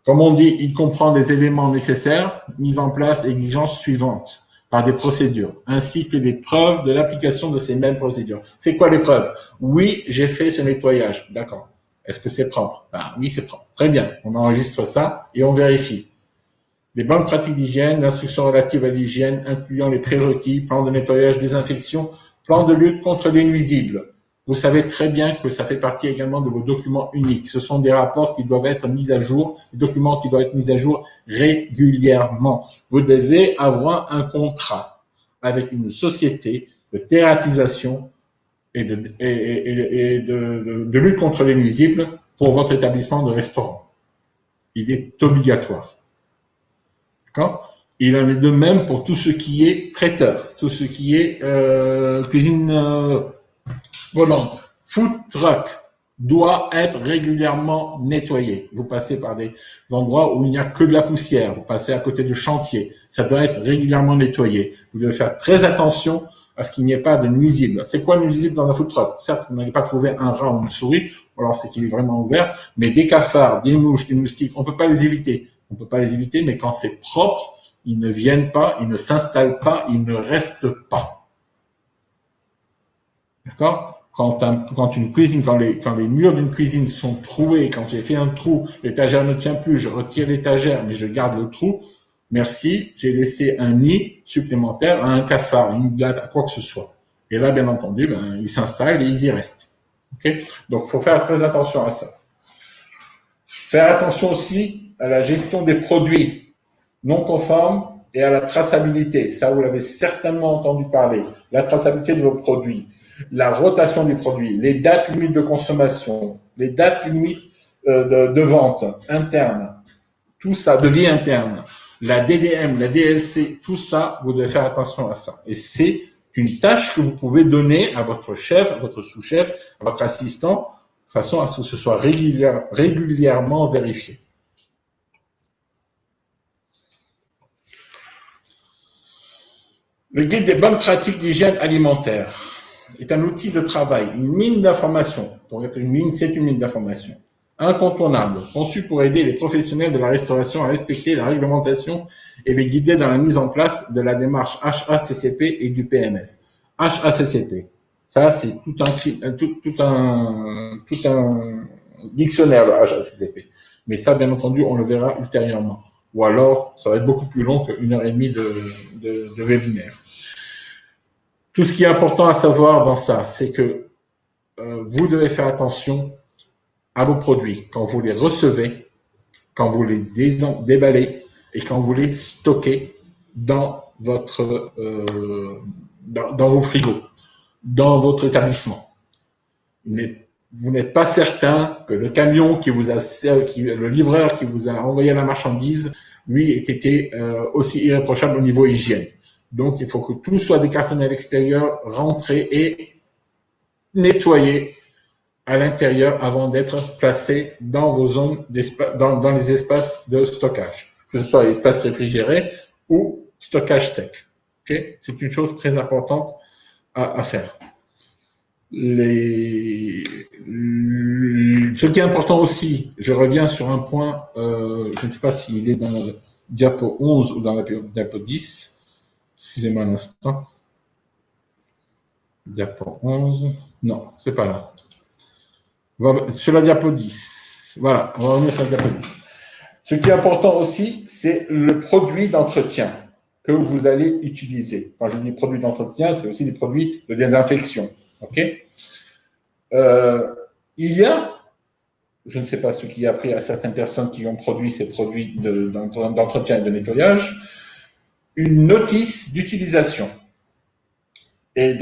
Comme on dit, il comprend des éléments nécessaires, mise en place, exigences suivantes par des procédures, ainsi que des preuves de l'application de ces mêmes procédures. C'est quoi les preuves? Oui, j'ai fait ce nettoyage. D'accord. Est-ce que c'est propre? Oui, c'est propre. Très bien. On enregistre ça et on vérifie. Les bonnes pratiques d'hygiène, l'instruction relative à l'hygiène, incluant les prérequis, plan de nettoyage, désinfection, plan de lutte contre les nuisibles. Vous savez très bien que ça fait partie également de vos documents uniques. Ce sont des rapports qui doivent être mis à jour, des documents qui doivent être mis à jour régulièrement. Vous devez avoir un contrat avec une société de thératisation et de lutte contre les nuisibles pour votre établissement de restaurant. Il est obligatoire. D'accord? Il en est de même pour tout ce qui est traiteur, tout ce qui est cuisine volante. Food truck doit être régulièrement nettoyé. Vous passez par des endroits où il n'y a que de la poussière, vous passez à côté de chantiers, ça doit être régulièrement nettoyé. Vous devez faire très attention à ce qu'il n'y ait pas de nuisibles. C'est quoi le nuisible dans un food truck? Certes, vous n'allez pas trouver un rat ou une souris, alors c'est qu'il est vraiment ouvert, mais des cafards, des mouches, des moustiques, on peut pas les éviter. On peut pas les éviter, mais quand c'est propre, ils ne viennent pas, ils ne s'installent pas, ils ne restent pas. D'accord? Quand une cuisine, quand les murs d'une cuisine sont troués, quand j'ai fait un trou, l'étagère ne tient plus, je retire l'étagère, mais je garde le trou. Merci, j'ai laissé un nid supplémentaire à un cafard, une blatte, à quoi que ce soit. Et là, bien entendu, ils s'installent et ils y restent. Okay? Donc, il faut faire très attention à ça. Faire attention aussi à la gestion des produits non conformes et à la traçabilité. Ça, vous l'avez certainement entendu parler. La traçabilité de vos produits, la rotation du produit, les dates limites de consommation, les dates limites de vente interne, tout ça, de vie interne, la DDM, la DLC, tout ça, vous devez faire attention à ça. Et c'est une tâche que vous pouvez donner à votre chef, à votre sous-chef, à votre assistant, de façon à ce que ce soit régulièrement vérifié. Le guide des bonnes pratiques d'hygiène alimentaire est un outil de travail, une mine d'informations. Pour être une mine, c'est une mine d'informations. Incontournable, conçu pour aider les professionnels de la restauration à respecter la réglementation et les guider dans la mise en place de la démarche HACCP et du PMS. HACCP, ça c'est tout un dictionnaire, le HACCP. Mais ça, bien entendu, on le verra ultérieurement. Ou alors, ça va être beaucoup plus long qu'1h30 de webinaire. Tout ce qui est important à savoir dans ça, c'est que vous devez faire attention à vos produits quand vous les recevez, quand vous les déballez et quand vous les stockez dans dans vos frigos, dans votre établissement. Vous n'êtes pas certain que le camion le livreur qui vous a envoyé la marchandise, lui, ait été aussi irréprochable au niveau hygiène. Donc, il faut que tout soit décartonné à l'extérieur, rentré et nettoyé à l'intérieur avant d'être placé dans vos zones dans les espaces de stockage, que ce soit espace réfrigéré ou stockage sec. Okay? C'est une chose très importante à faire. Ce qui est important aussi, je reviens sur un point, je ne sais pas s'il est dans la diapo 11 ou dans la diapo 10. Excusez-moi un instant. Diapo 11. Non, c'est pas là. Sur la diapo 10. Voilà, on va revenir sur la diapo 10. Ce qui est important aussi, c'est le produit d'entretien que vous allez utiliser. Quand je dis produit d'entretien, c'est aussi des produits de désinfection. OK? Il y a, je ne sais pas ce qui a pris à certaines personnes qui ont produit ces produits d'entretien et de nettoyage, une notice d'utilisation. Et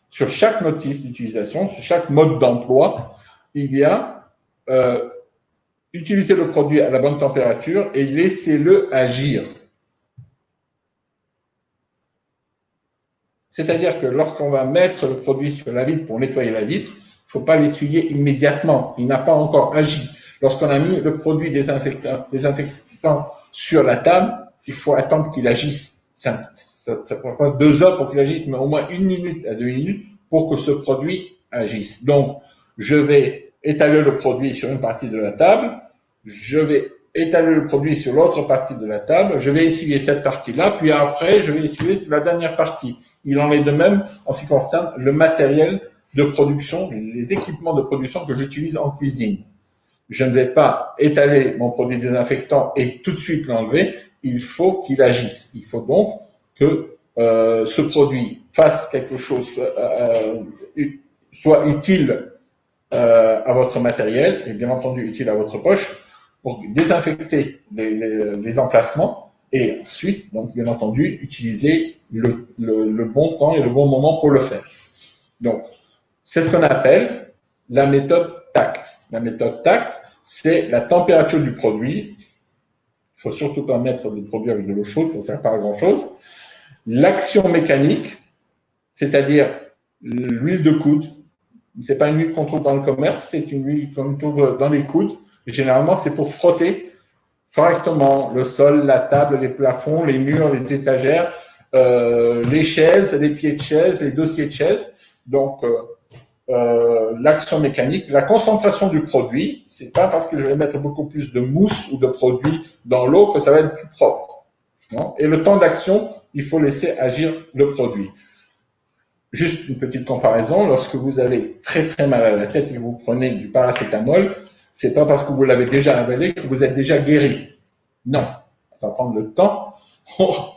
sur chaque notice d'utilisation, sur chaque mode d'emploi, il y a utilisez le produit à la bonne température et laissez-le agir. C'est-à-dire que lorsqu'on va mettre le produit sur la vitre pour nettoyer la vitre, il ne faut pas l'essuyer immédiatement. Il n'a pas encore agi. Lorsqu'on a mis le produit désinfectant sur la table, il faut attendre qu'il agisse. Ça prend pas 2 heures pour qu'il agisse, mais au moins 1 minute à 2 minutes pour que ce produit agisse. Donc, je vais étaler le produit sur une partie de la table, je vais étaler le produit sur l'autre partie de la table, je vais essuyer cette partie-là, puis après, je vais essuyer la dernière partie. Il en est de même en ce qui concerne le matériel de production, les équipements de production que j'utilise en cuisine. Je ne vais pas étaler mon produit désinfectant et tout de suite l'enlever, il faut qu'il agisse. Il faut donc que ce produit fasse quelque chose, soit utile à votre matériel et bien entendu utile à votre poche pour désinfecter les emplacements Et ensuite, donc, bien entendu, utiliser le bon temps et le bon moment pour le faire. Donc, c'est ce qu'on appelle la méthode TACT. La méthode TACT, c'est la température du produit. Il faut surtout pas mettre le produit avec de l'eau chaude, ça ne sert pas à grand-chose. L'action mécanique, c'est-à-dire l'huile de coude. Ce n'est pas une huile qu'on trouve dans le commerce, c'est une huile qu'on trouve dans les coudes. Et généralement, c'est pour frotter correctement le sol, la table, les plafonds, les murs, les étagères, les chaises, les pieds de chaise, les dossiers de chaise. Donc, l'action mécanique, la concentration du produit, c'est pas parce que je vais mettre beaucoup plus de mousse ou de produit dans l'eau que ça va être plus propre. Non? Et le temps d'action, il faut laisser agir le produit. Juste une petite comparaison, lorsque vous avez très très mal à la tête et que vous prenez du paracétamol, c'est pas parce que vous l'avez déjà avalé que vous êtes déjà guéri. Non, on va prendre le temps.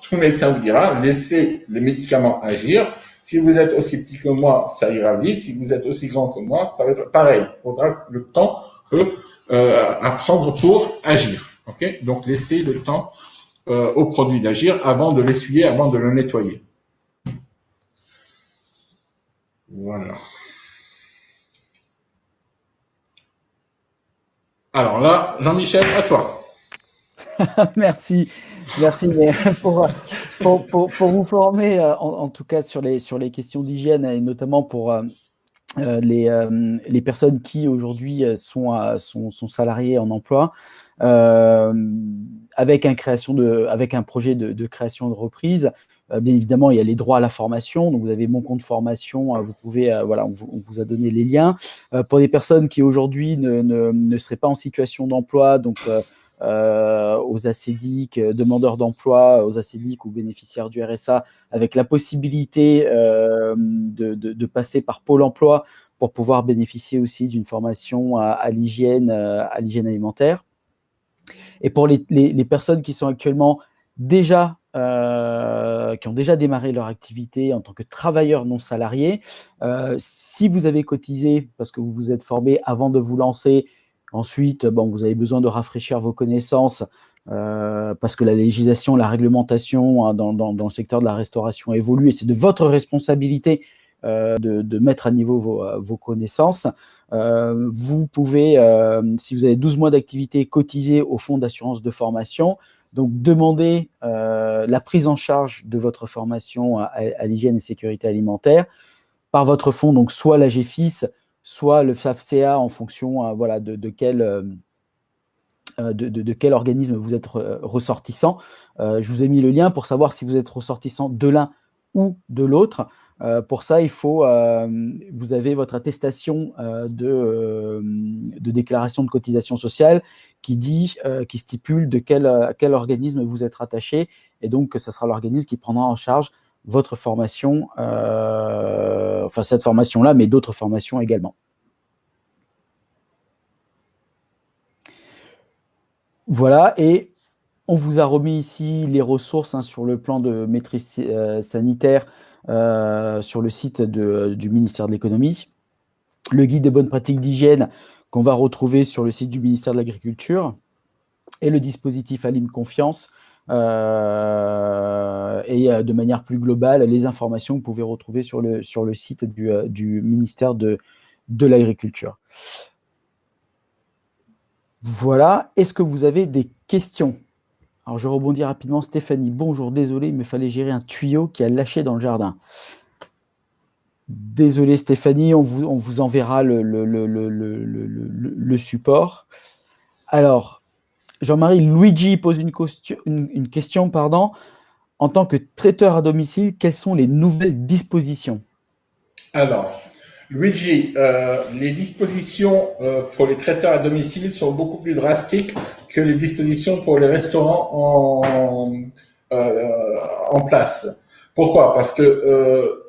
Tout médecin vous dira, laissez les médicaments agir. Si vous êtes aussi petit que moi, ça ira vite. Si vous êtes aussi grand que moi, ça va être pareil. Il faudra le temps à prendre pour agir. Okay? Donc, laissez le temps au produit d'agir avant de l'essuyer, avant de le nettoyer. Voilà. Alors là, Jean-Michel, à toi. Merci, merci mais pour vous former, en tout cas sur les questions d'hygiène et notamment pour les personnes qui aujourd'hui sont salariées en emploi, euh, avec un projet de création de reprise. Bien évidemment, il y a les droits à la formation. Donc, vous avez mon compte formation. Vous pouvez, voilà, on vous a donné les liens. Pour des personnes qui aujourd'hui ne seraient pas en situation d'emploi, donc aux assédiques, demandeurs d'emploi, aux assédiques ou bénéficiaires du RSA, avec la possibilité de passer par Pôle emploi pour pouvoir bénéficier aussi d'une formation à l'hygiène alimentaire. Et pour les personnes qui sont actuellement déjà qui ont déjà démarré leur activité en tant que travailleurs non salariés, si vous avez cotisé parce que vous vous êtes formé avant de vous lancer, ensuite, bon, vous avez besoin de rafraîchir vos connaissances parce que la législation, la réglementation dans le secteur de la restauration évolue et c'est de votre responsabilité de mettre à niveau vos connaissances. Vous pouvez, si vous avez 12 mois d'activité, cotiser au fonds d'assurance de formation. Donc, demandez la prise en charge de votre formation à l'hygiène et sécurité alimentaire par votre fonds, donc soit l'AGFIS, soit le FAFCA en fonction voilà, de quel organisme vous êtes ressortissant. Je vous ai mis le lien pour savoir si vous êtes ressortissant de l'un ou de l'autre. Pour ça, vous avez votre attestation de déclaration de cotisation sociale qui stipule de quel organisme vous êtes rattaché, et donc ce sera l'organisme qui prendra en charge votre formation, enfin cette formation-là, mais d'autres formations également. Voilà, et on vous a remis ici les ressources sur le plan de maîtrise sanitaire sur le site du ministère de l'économie, le guide des bonnes pratiques d'hygiène qu'on va retrouver sur le site du ministère de l'Agriculture et le dispositif Alim Confiance et de manière plus globale, les informations que vous pouvez retrouver sur le site du ministère de l'Agriculture. Voilà, est-ce que vous avez des questions ? Alors, je rebondis rapidement. Stéphanie, bonjour, désolé, il me fallait gérer un tuyau qui a lâché dans le jardin. Désolé, Stéphanie, on vous enverra le support. Alors, Jean-Marie, Luigi pose une question, pardon. En tant que traiteur à domicile, quelles sont les nouvelles dispositions ? Alors, Luigi, les dispositions pour les traiteurs à domicile sont beaucoup plus drastiques que les dispositions pour les restaurants en place. Pourquoi ? Parce que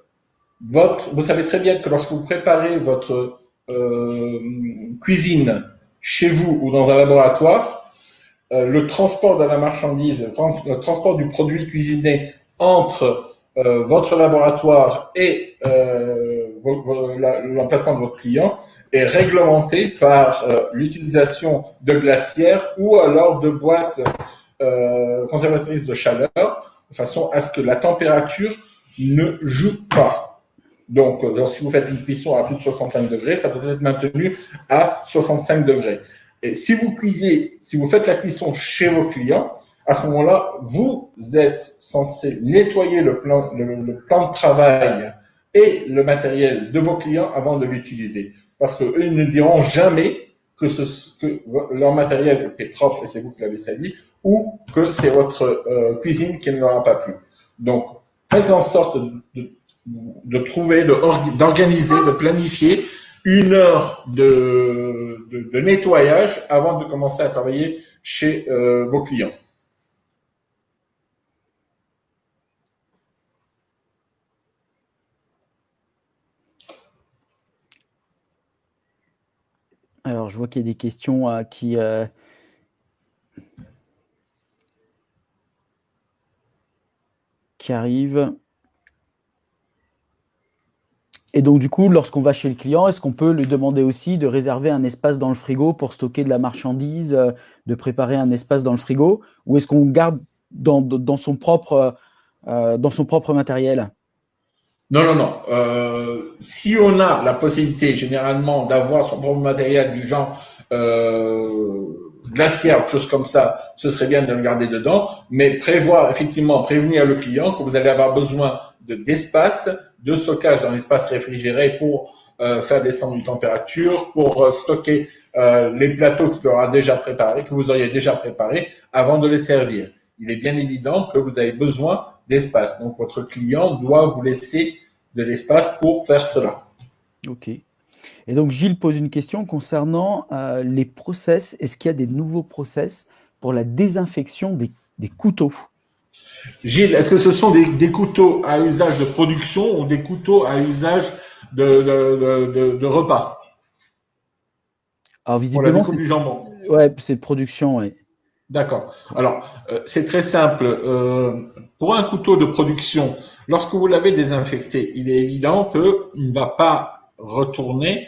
vous savez très bien que lorsque vous préparez votre cuisine chez vous ou dans un laboratoire, le transport de la marchandise, le transport du produit cuisiné entre votre laboratoire et l'emplacement de votre client est réglementé par l'utilisation de glacières ou alors de boîtes conservatrice de chaleur, de façon à ce que la température ne joue pas. Donc, si vous faites une cuisson à plus de 65 degrés, ça doit être maintenu à 65 degrés. Et si vous cuisez, si vous faites la cuisson chez vos clients, à ce moment-là, vous êtes censé nettoyer le plan de travail et le matériel de vos clients avant de l'utiliser. Parce qu'eux, ils ne diront jamais que leur matériel était propre et c'est vous qui l'avez sali, ou que c'est votre cuisine qui ne leur a pas plu. Donc, faites en sorte de trouver, d'organiser, de planifier une heure de nettoyage avant de commencer à travailler chez vos clients. Alors, je vois qu'il y a des questions qui arrivent. Et donc, du coup, lorsqu'on va chez le client, est-ce qu'on peut lui demander aussi de réserver un espace dans le frigo pour stocker de la marchandise, de préparer un espace dans le frigo, ou est-ce qu'on garde dans son propre matériel? Non, non, non. Si on a la possibilité généralement d'avoir son propre matériel du genre glaciaire, choses comme ça, ce serait bien de le garder dedans, mais prévenir le client que vous allez avoir besoin d'espace, de stockage dans l'espace réfrigéré pour faire descendre une température, pour stocker les plateaux qu'il aura déjà préparés, que vous auriez déjà préparés avant de les servir. Il est bien évident que vous avez besoin d'espace. Donc, votre client doit vous laisser de l'espace pour faire cela. Ok. Et donc, Gilles pose une question concernant les process. Est-ce qu'il y a des nouveaux process pour la désinfection des couteaux? Gilles, est-ce que ce sont des couteaux à usage de production ou des couteaux à usage de repas Alors, pour la visiblement, découpe du jambon? c'est de production, ouais. D'accord. Alors, c'est très simple. Pour un couteau de production, lorsque vous l'avez désinfecté, il est évident qu'il ne va pas retourner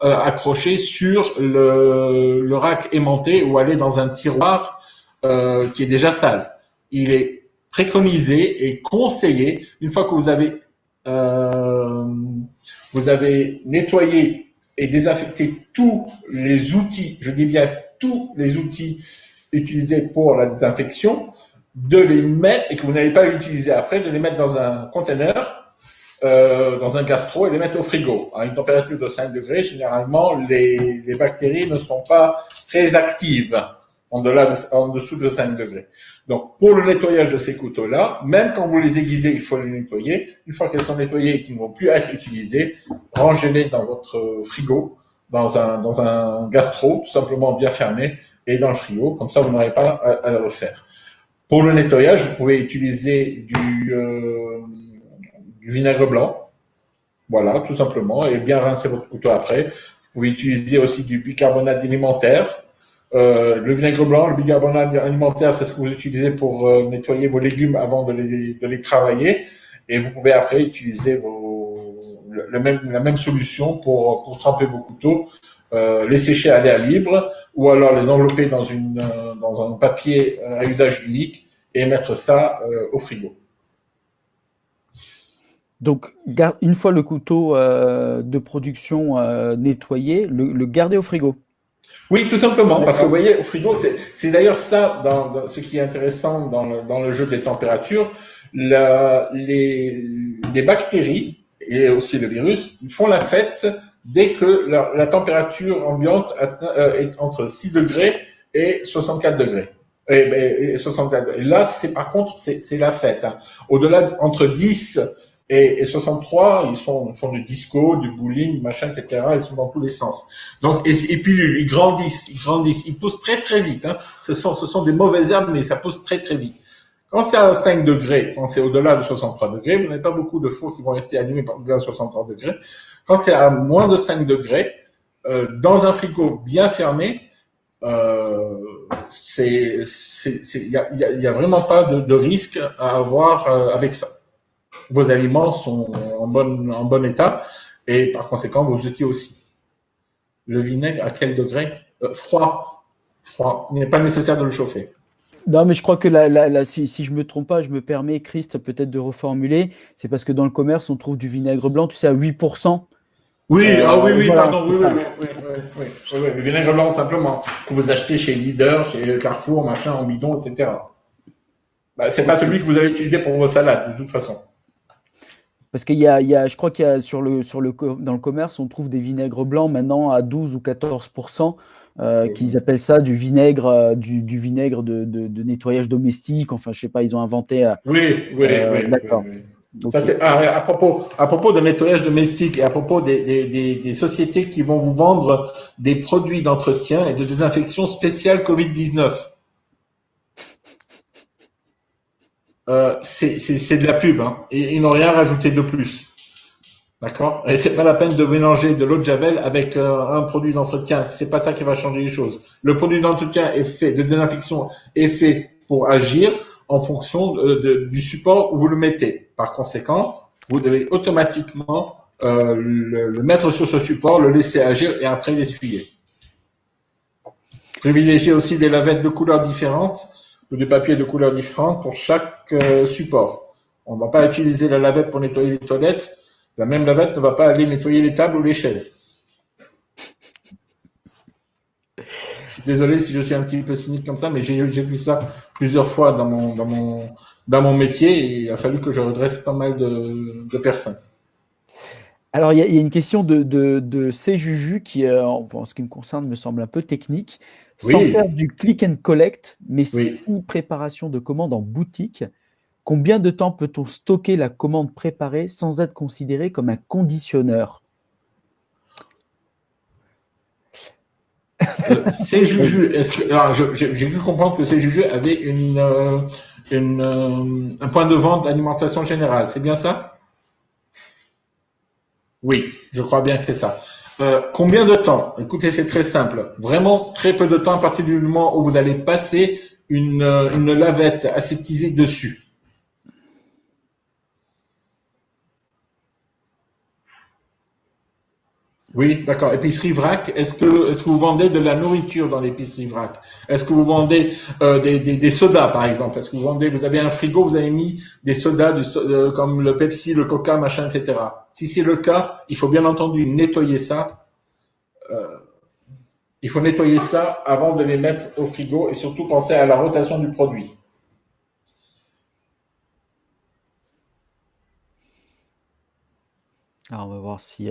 accroché sur le rack aimanté ou aller dans un tiroir qui est déjà sale. Il est préconisé et conseillé, une fois que euh, vous avez nettoyé et désinfecté tous les outils, je dis bien tous les outils utilisés pour la désinfection, de les mettre, et que vous n'allez pas les utiliser après, de les mettre dans un conteneur, dans un gastro et les mettre au frigo. À une température de 5 degrés, généralement, les bactéries ne sont pas très actives en dessous de 5 degrés. Donc, pour le nettoyage de ces couteaux-là, même quand vous les aiguisez, il faut les nettoyer. Une fois qu'elles sont nettoyées et qu'ils ne vont plus être utilisées, rangez-les dans votre frigo, dans un gastro, tout simplement bien fermé, et dans le frigo. Comme ça, vous n'aurez pas à le refaire. Pour le nettoyage, vous pouvez utiliser du vinaigre blanc. Voilà, tout simplement, et bien rincer votre couteau après. Vous pouvez utiliser aussi du bicarbonate alimentaire. Le vinaigre blanc, le bicarbonate alimentaire, c'est ce que vous utilisez pour nettoyer vos légumes avant de les travailler. Et vous pouvez après utiliser la même solution pour tremper vos couteaux, les sécher à l'air libre ou alors les envelopper dans un papier à usage unique et mettre ça au frigo. Donc, une fois le couteau de production nettoyé, le garder au frigo. Oui, tout simplement, parce que vous D'accord. voyez, au frigo, c'est d'ailleurs ça, dans ce qui est intéressant dans le jeu des températures, les bactéries et aussi le virus, ils font la fête dès que la température ambiante est entre 6 degrés et 64 degrés. Et 64 degrés. Et là, par contre, c'est la fête. Hein. Au-delà, entre 10 et 63, ils font du disco, du bowling, machin, etc. Ils sont dans tous les sens. Donc, et puis ils grandissent, ils poussent très très vite. Hein. Ce sont des mauvaises herbes, mais ça pousse très très vite. Quand c'est à 5 degrés, quand c'est au-delà de 63 degrés, vous n'avez pas beaucoup de fours qui vont rester allumés au-delà de 63 degrés. Quand c'est à moins de 5 degrés, dans un frigo bien fermé, il y a vraiment pas de risque à avoir avec ça. Vos aliments sont en bon état et par conséquent vos outils aussi. Le vinaigre, à quel degré? Froid. Froid. Il n'est pas nécessaire de le chauffer. Non, mais je crois que si je me trompe pas, je me permets, Christ, peut-être de reformuler. C'est parce que dans le commerce, on trouve du vinaigre blanc, tu sais, à 8%. Oui, ah oui, oui, Voilà, pardon, c'est oui, oui, ça. oui, oui, oui, oui, oui, oui, le vinaigre blanc simplement, que vous achetez chez Leader, chez Carrefour, machin, en bidon, etc. Bah, c'est pas Ok. celui que vous allez utiliser pour vos salades, de toute façon. Parce je crois qu'il y a dans le commerce, on trouve des vinaigres blancs maintenant à 12 ou 14%, qu'ils appellent ça du vinaigre, du vinaigre de nettoyage domestique. Enfin, je sais pas, ils ont inventé. Oui, oui, oui, oui, D'accord. oui. Ça, Ok. c'est à propos de nettoyage domestique et à propos des sociétés qui vont vous vendre des produits d'entretien et de désinfection spéciales Covid-19. C'est de la pub, hein. Et ils n'ont rien rajouté de plus. D'accord? Et c'est pas la peine de mélanger de l'eau de Javel avec un produit d'entretien. C'est pas ça qui va changer les choses. Le produit d'entretien est fait, de désinfection est fait pour agir en fonction du support où vous le mettez. Par conséquent, vous devez automatiquement le mettre sur ce support, le laisser agir et après l'essuyer. Privilégiez aussi des lavettes de couleurs différentes ou des papiers de couleurs différentes pour chaque support. On ne va pas utiliser la lavette pour nettoyer les toilettes. La même lavette ne va pas aller nettoyer les tables ou les chaises. Je suis désolé si je suis un petit peu cynique comme ça, mais j'ai vu ça plusieurs fois dans mon métier et il a fallu que je redresse pas mal de personnes. Alors, il y a une question de Cjuju qui, en ce qui me concerne, me semble un peu technique. Sans faire Oui, du click and collect, mais oui. si préparation de commande en boutique, combien de temps peut-on stocker la commande préparée sans être considéré comme un conditionneur? C'est Oui. Juju. J'ai cru comprendre que c'est Juju avait un point de vente d'alimentation générale. C'est bien ça? Oui, je crois bien que c'est ça. Combien de temps? Écoutez, c'est très simple. Vraiment très peu de temps à partir du moment où vous allez passer une lavette aseptisée dessus. Oui, d'accord. Épicerie vrac, est-ce que vous vendez de la nourriture dans l'épicerie vrac? Est-ce que vous vendez des sodas, par exemple? Est-ce que vous avez un frigo, vous avez mis des sodas comme le Pepsi, le Coca, machin, etc. Si c'est le cas, il faut bien entendu nettoyer ça. Il faut nettoyer ça avant de les mettre au frigo et surtout penser à la rotation du produit. Alors, on va voir si.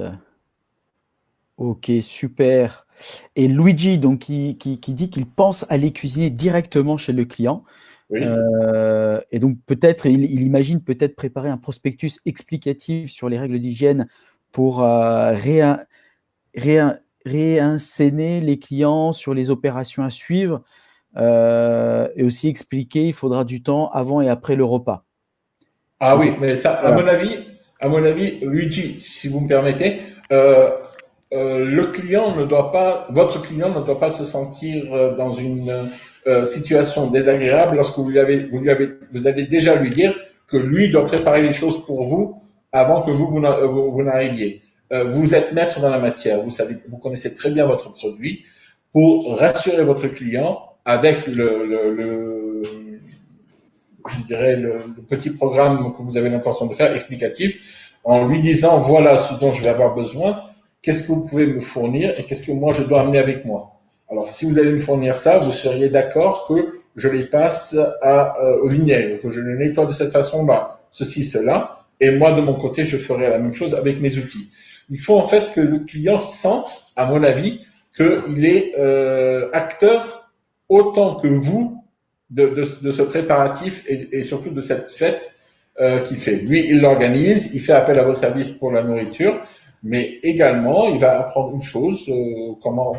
Ok, super. Et Luigi, donc, qui dit qu'il pense aller cuisiner directement chez le client. Oui. Et donc, peut-être, il imagine peut-être préparer un prospectus explicatif sur les règles d'hygiène pour réin- réinséner les clients sur les opérations à suivre, et aussi expliquer, il faudra du temps avant et après le repas. Ah Donc, oui, mais ça, voilà. à mon avis, Luigi, si vous me permettez, euh, le client ne doit pas, votre client ne doit pas se sentir dans une situation désagréable lorsque vous allez déjà lui dire que lui doit préparer les choses pour vous avant que vous n'arriviez. Vous êtes maître dans la matière, vous savez, vous connaissez très bien votre produit. Pour rassurer votre client avec je dirais, le petit programme que vous avez l'intention de faire, explicatif, en lui disant voilà ce dont je vais avoir besoin, qu'est-ce que vous pouvez me fournir et qu'est-ce que moi je dois amener avec moi. Alors, si vous allez me fournir ça, vous seriez d'accord que je les passe au vinaigre, que je les nettoie de cette façon-là, ceci, cela, et moi de mon côté, je ferai la même chose avec mes outils. Il faut en fait que le client sente, à mon avis, qu'il est acteur autant que vous de ce préparatif et surtout de cette fête qu'il fait. Lui, il l'organise, il fait appel à vos services pour la nourriture, mais également, il va apprendre une chose, comment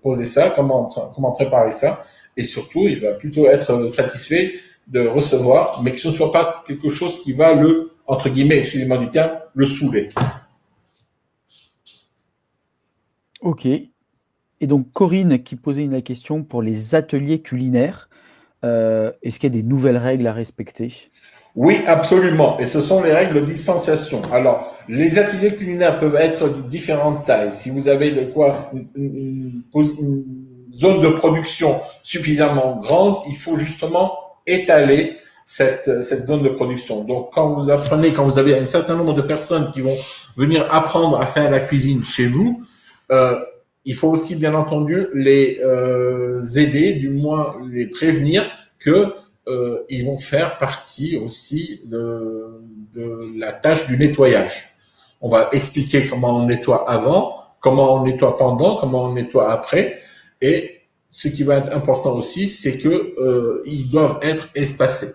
poser ça, comment préparer ça, et surtout, il va plutôt être satisfait de recevoir, mais que ce ne soit pas quelque chose qui va entre guillemets, excusez-moi du terme, le saouler. Ok. Et donc, Corinne qui posait une question pour les ateliers culinaires. Est-ce qu'il y a des nouvelles règles à respecter? Oui, absolument. Et ce sont les règles de distanciation. Alors, les ateliers culinaires peuvent être de différentes tailles. Si vous avez de quoi une zone de production suffisamment grande, il faut justement étaler cette zone de production. Donc, quand vous avez un certain nombre de personnes qui vont venir apprendre à faire la cuisine chez vous, il faut aussi, bien entendu, les aider, du moins les prévenir que ils vont faire partie aussi de la tâche du nettoyage. On va expliquer comment on nettoie avant, comment on nettoie pendant, comment on nettoie après. Et ce qui va être important aussi, c'est que ils doivent être espacés.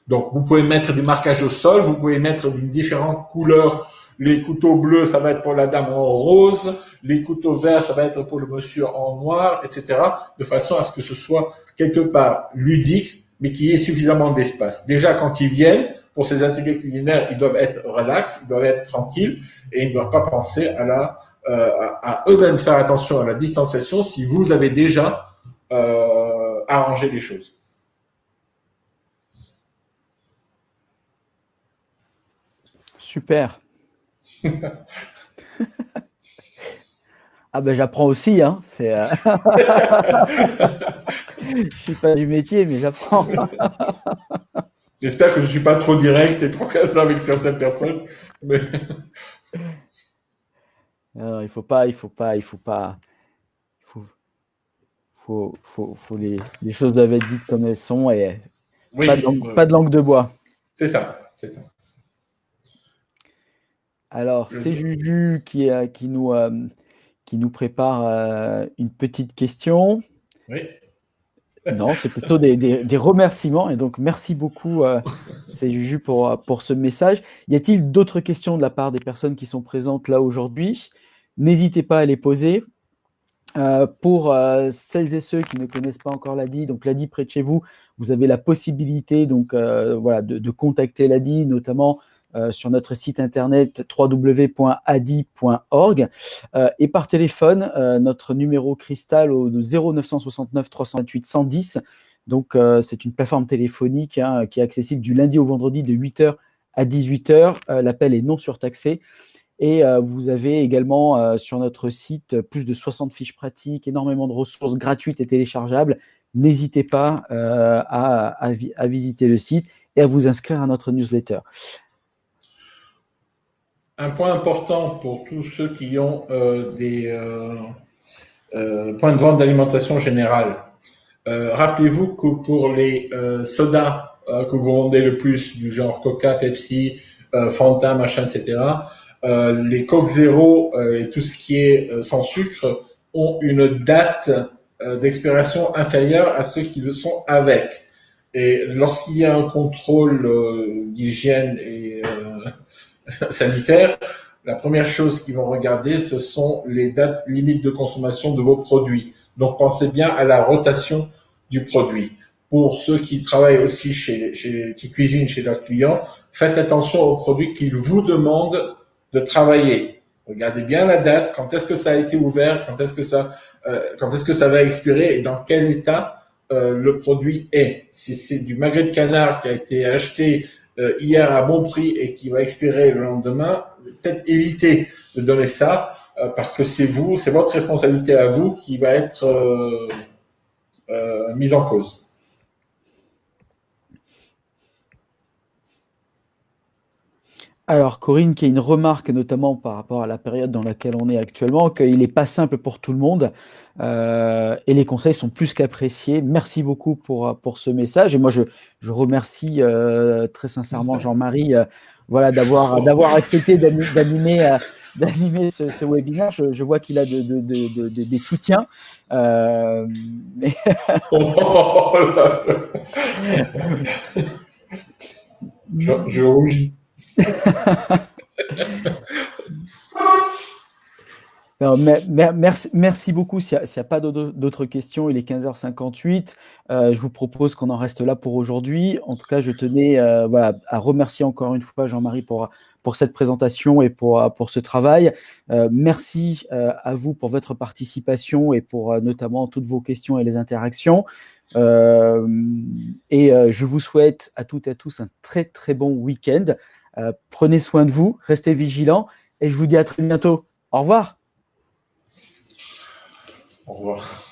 Donc, vous pouvez mettre du marquage au sol, vous pouvez mettre d'une différente couleur. Les couteaux bleus, ça va être pour la dame en rose. Les couteaux verts, ça va être pour le monsieur en noir, etc. De façon à ce que ce soit quelque part ludique, mais qu'il y ait suffisamment d'espace. Déjà, quand ils viennent, pour ces ateliers culinaires, ils doivent être relax, ils doivent être tranquilles et ils ne doivent pas penser à eux-mêmes faire attention à la distanciation si vous avez déjà arrangé les choses. Super. Ah ben j'apprends aussi, hein. Je suis pas du métier, mais j'apprends. J'espère que je suis pas trop direct et trop cassant avec certaines personnes. Mais... Non, il faut pas, les choses doivent être dites comme elles sont et Oui, pas de langue de bois. c'est ça, c'est ça. Alors, c'est Juju qui nous prépare une petite question. Oui. Non, c'est plutôt des remerciements. Et donc, merci beaucoup, c'est Juju, pour ce message. Y a-t-il d'autres questions de la part des personnes qui sont présentes là aujourd'hui? N'hésitez pas à les poser. Pour celles et ceux qui ne connaissent pas encore l'ADI, donc l'ADI près de chez vous, vous avez la possibilité donc, voilà, de contacter l'ADI, notamment sur notre site internet www.adi.org et par téléphone, notre numéro cristal au 0969 328 110. Donc, c'est une plateforme téléphonique qui est accessible du lundi au vendredi de 8h à 18h. L'appel est non surtaxé. Et vous avez également sur notre site plus de 60 fiches pratiques, énormément de ressources gratuites et téléchargeables. N'hésitez pas à visiter le site et à vous inscrire à notre newsletter. Un point important pour tous ceux qui ont des points de vente d'alimentation générale. Rappelez-vous que pour les sodas que vous vendez le plus, du genre Coca, Pepsi, Fanta, machin, etc., les Coke Zéro et tout ce qui est sans sucre ont une date d'expiration inférieure à ceux qui le sont avec. Et lorsqu'il y a un contrôle d'hygiène et sanitaire, la première chose qu'ils vont regarder, ce sont les dates limites de consommation de vos produits. Donc, pensez bien à la rotation du produit. Pour ceux qui travaillent aussi qui cuisinent chez leurs clients, faites attention aux produits qu'ils vous demandent de travailler. Regardez bien la date, quand est-ce que ça a été ouvert, quand est-ce que ça va expirer et dans quel état le produit est. Si c'est du magret de canard qui a été acheté hier à bon prix et qui va expirer le lendemain, peut-être éviter de donner ça parce que c'est votre responsabilité à vous qui va être mise en cause. Alors, Corinne, qui a une remarque notamment par rapport à la période dans laquelle on est actuellement, qu'il n'est pas simple pour tout le monde et les conseils sont plus qu'appréciés. Merci beaucoup pour ce message. Et moi, je remercie très sincèrement Jean-Marie voilà, d'avoir accepté d'animer ce webinaire. Je vois qu'il a des soutiens. Mais... je rougis. Non, merci beaucoup. S'il n'y a pas d'autres questions, il est 15h58. Je vous propose qu'on en reste là pour aujourd'hui. En tout cas, je tenais voilà, à remercier encore une fois Jean-Marie pour cette présentation et pour ce travail. Merci à vous pour votre participation et pour notamment toutes vos questions et les interactions. Je vous souhaite à toutes et à tous un très très bon week-end. Prenez soin de vous, restez vigilants et je vous dis à très bientôt. Au revoir. Au revoir.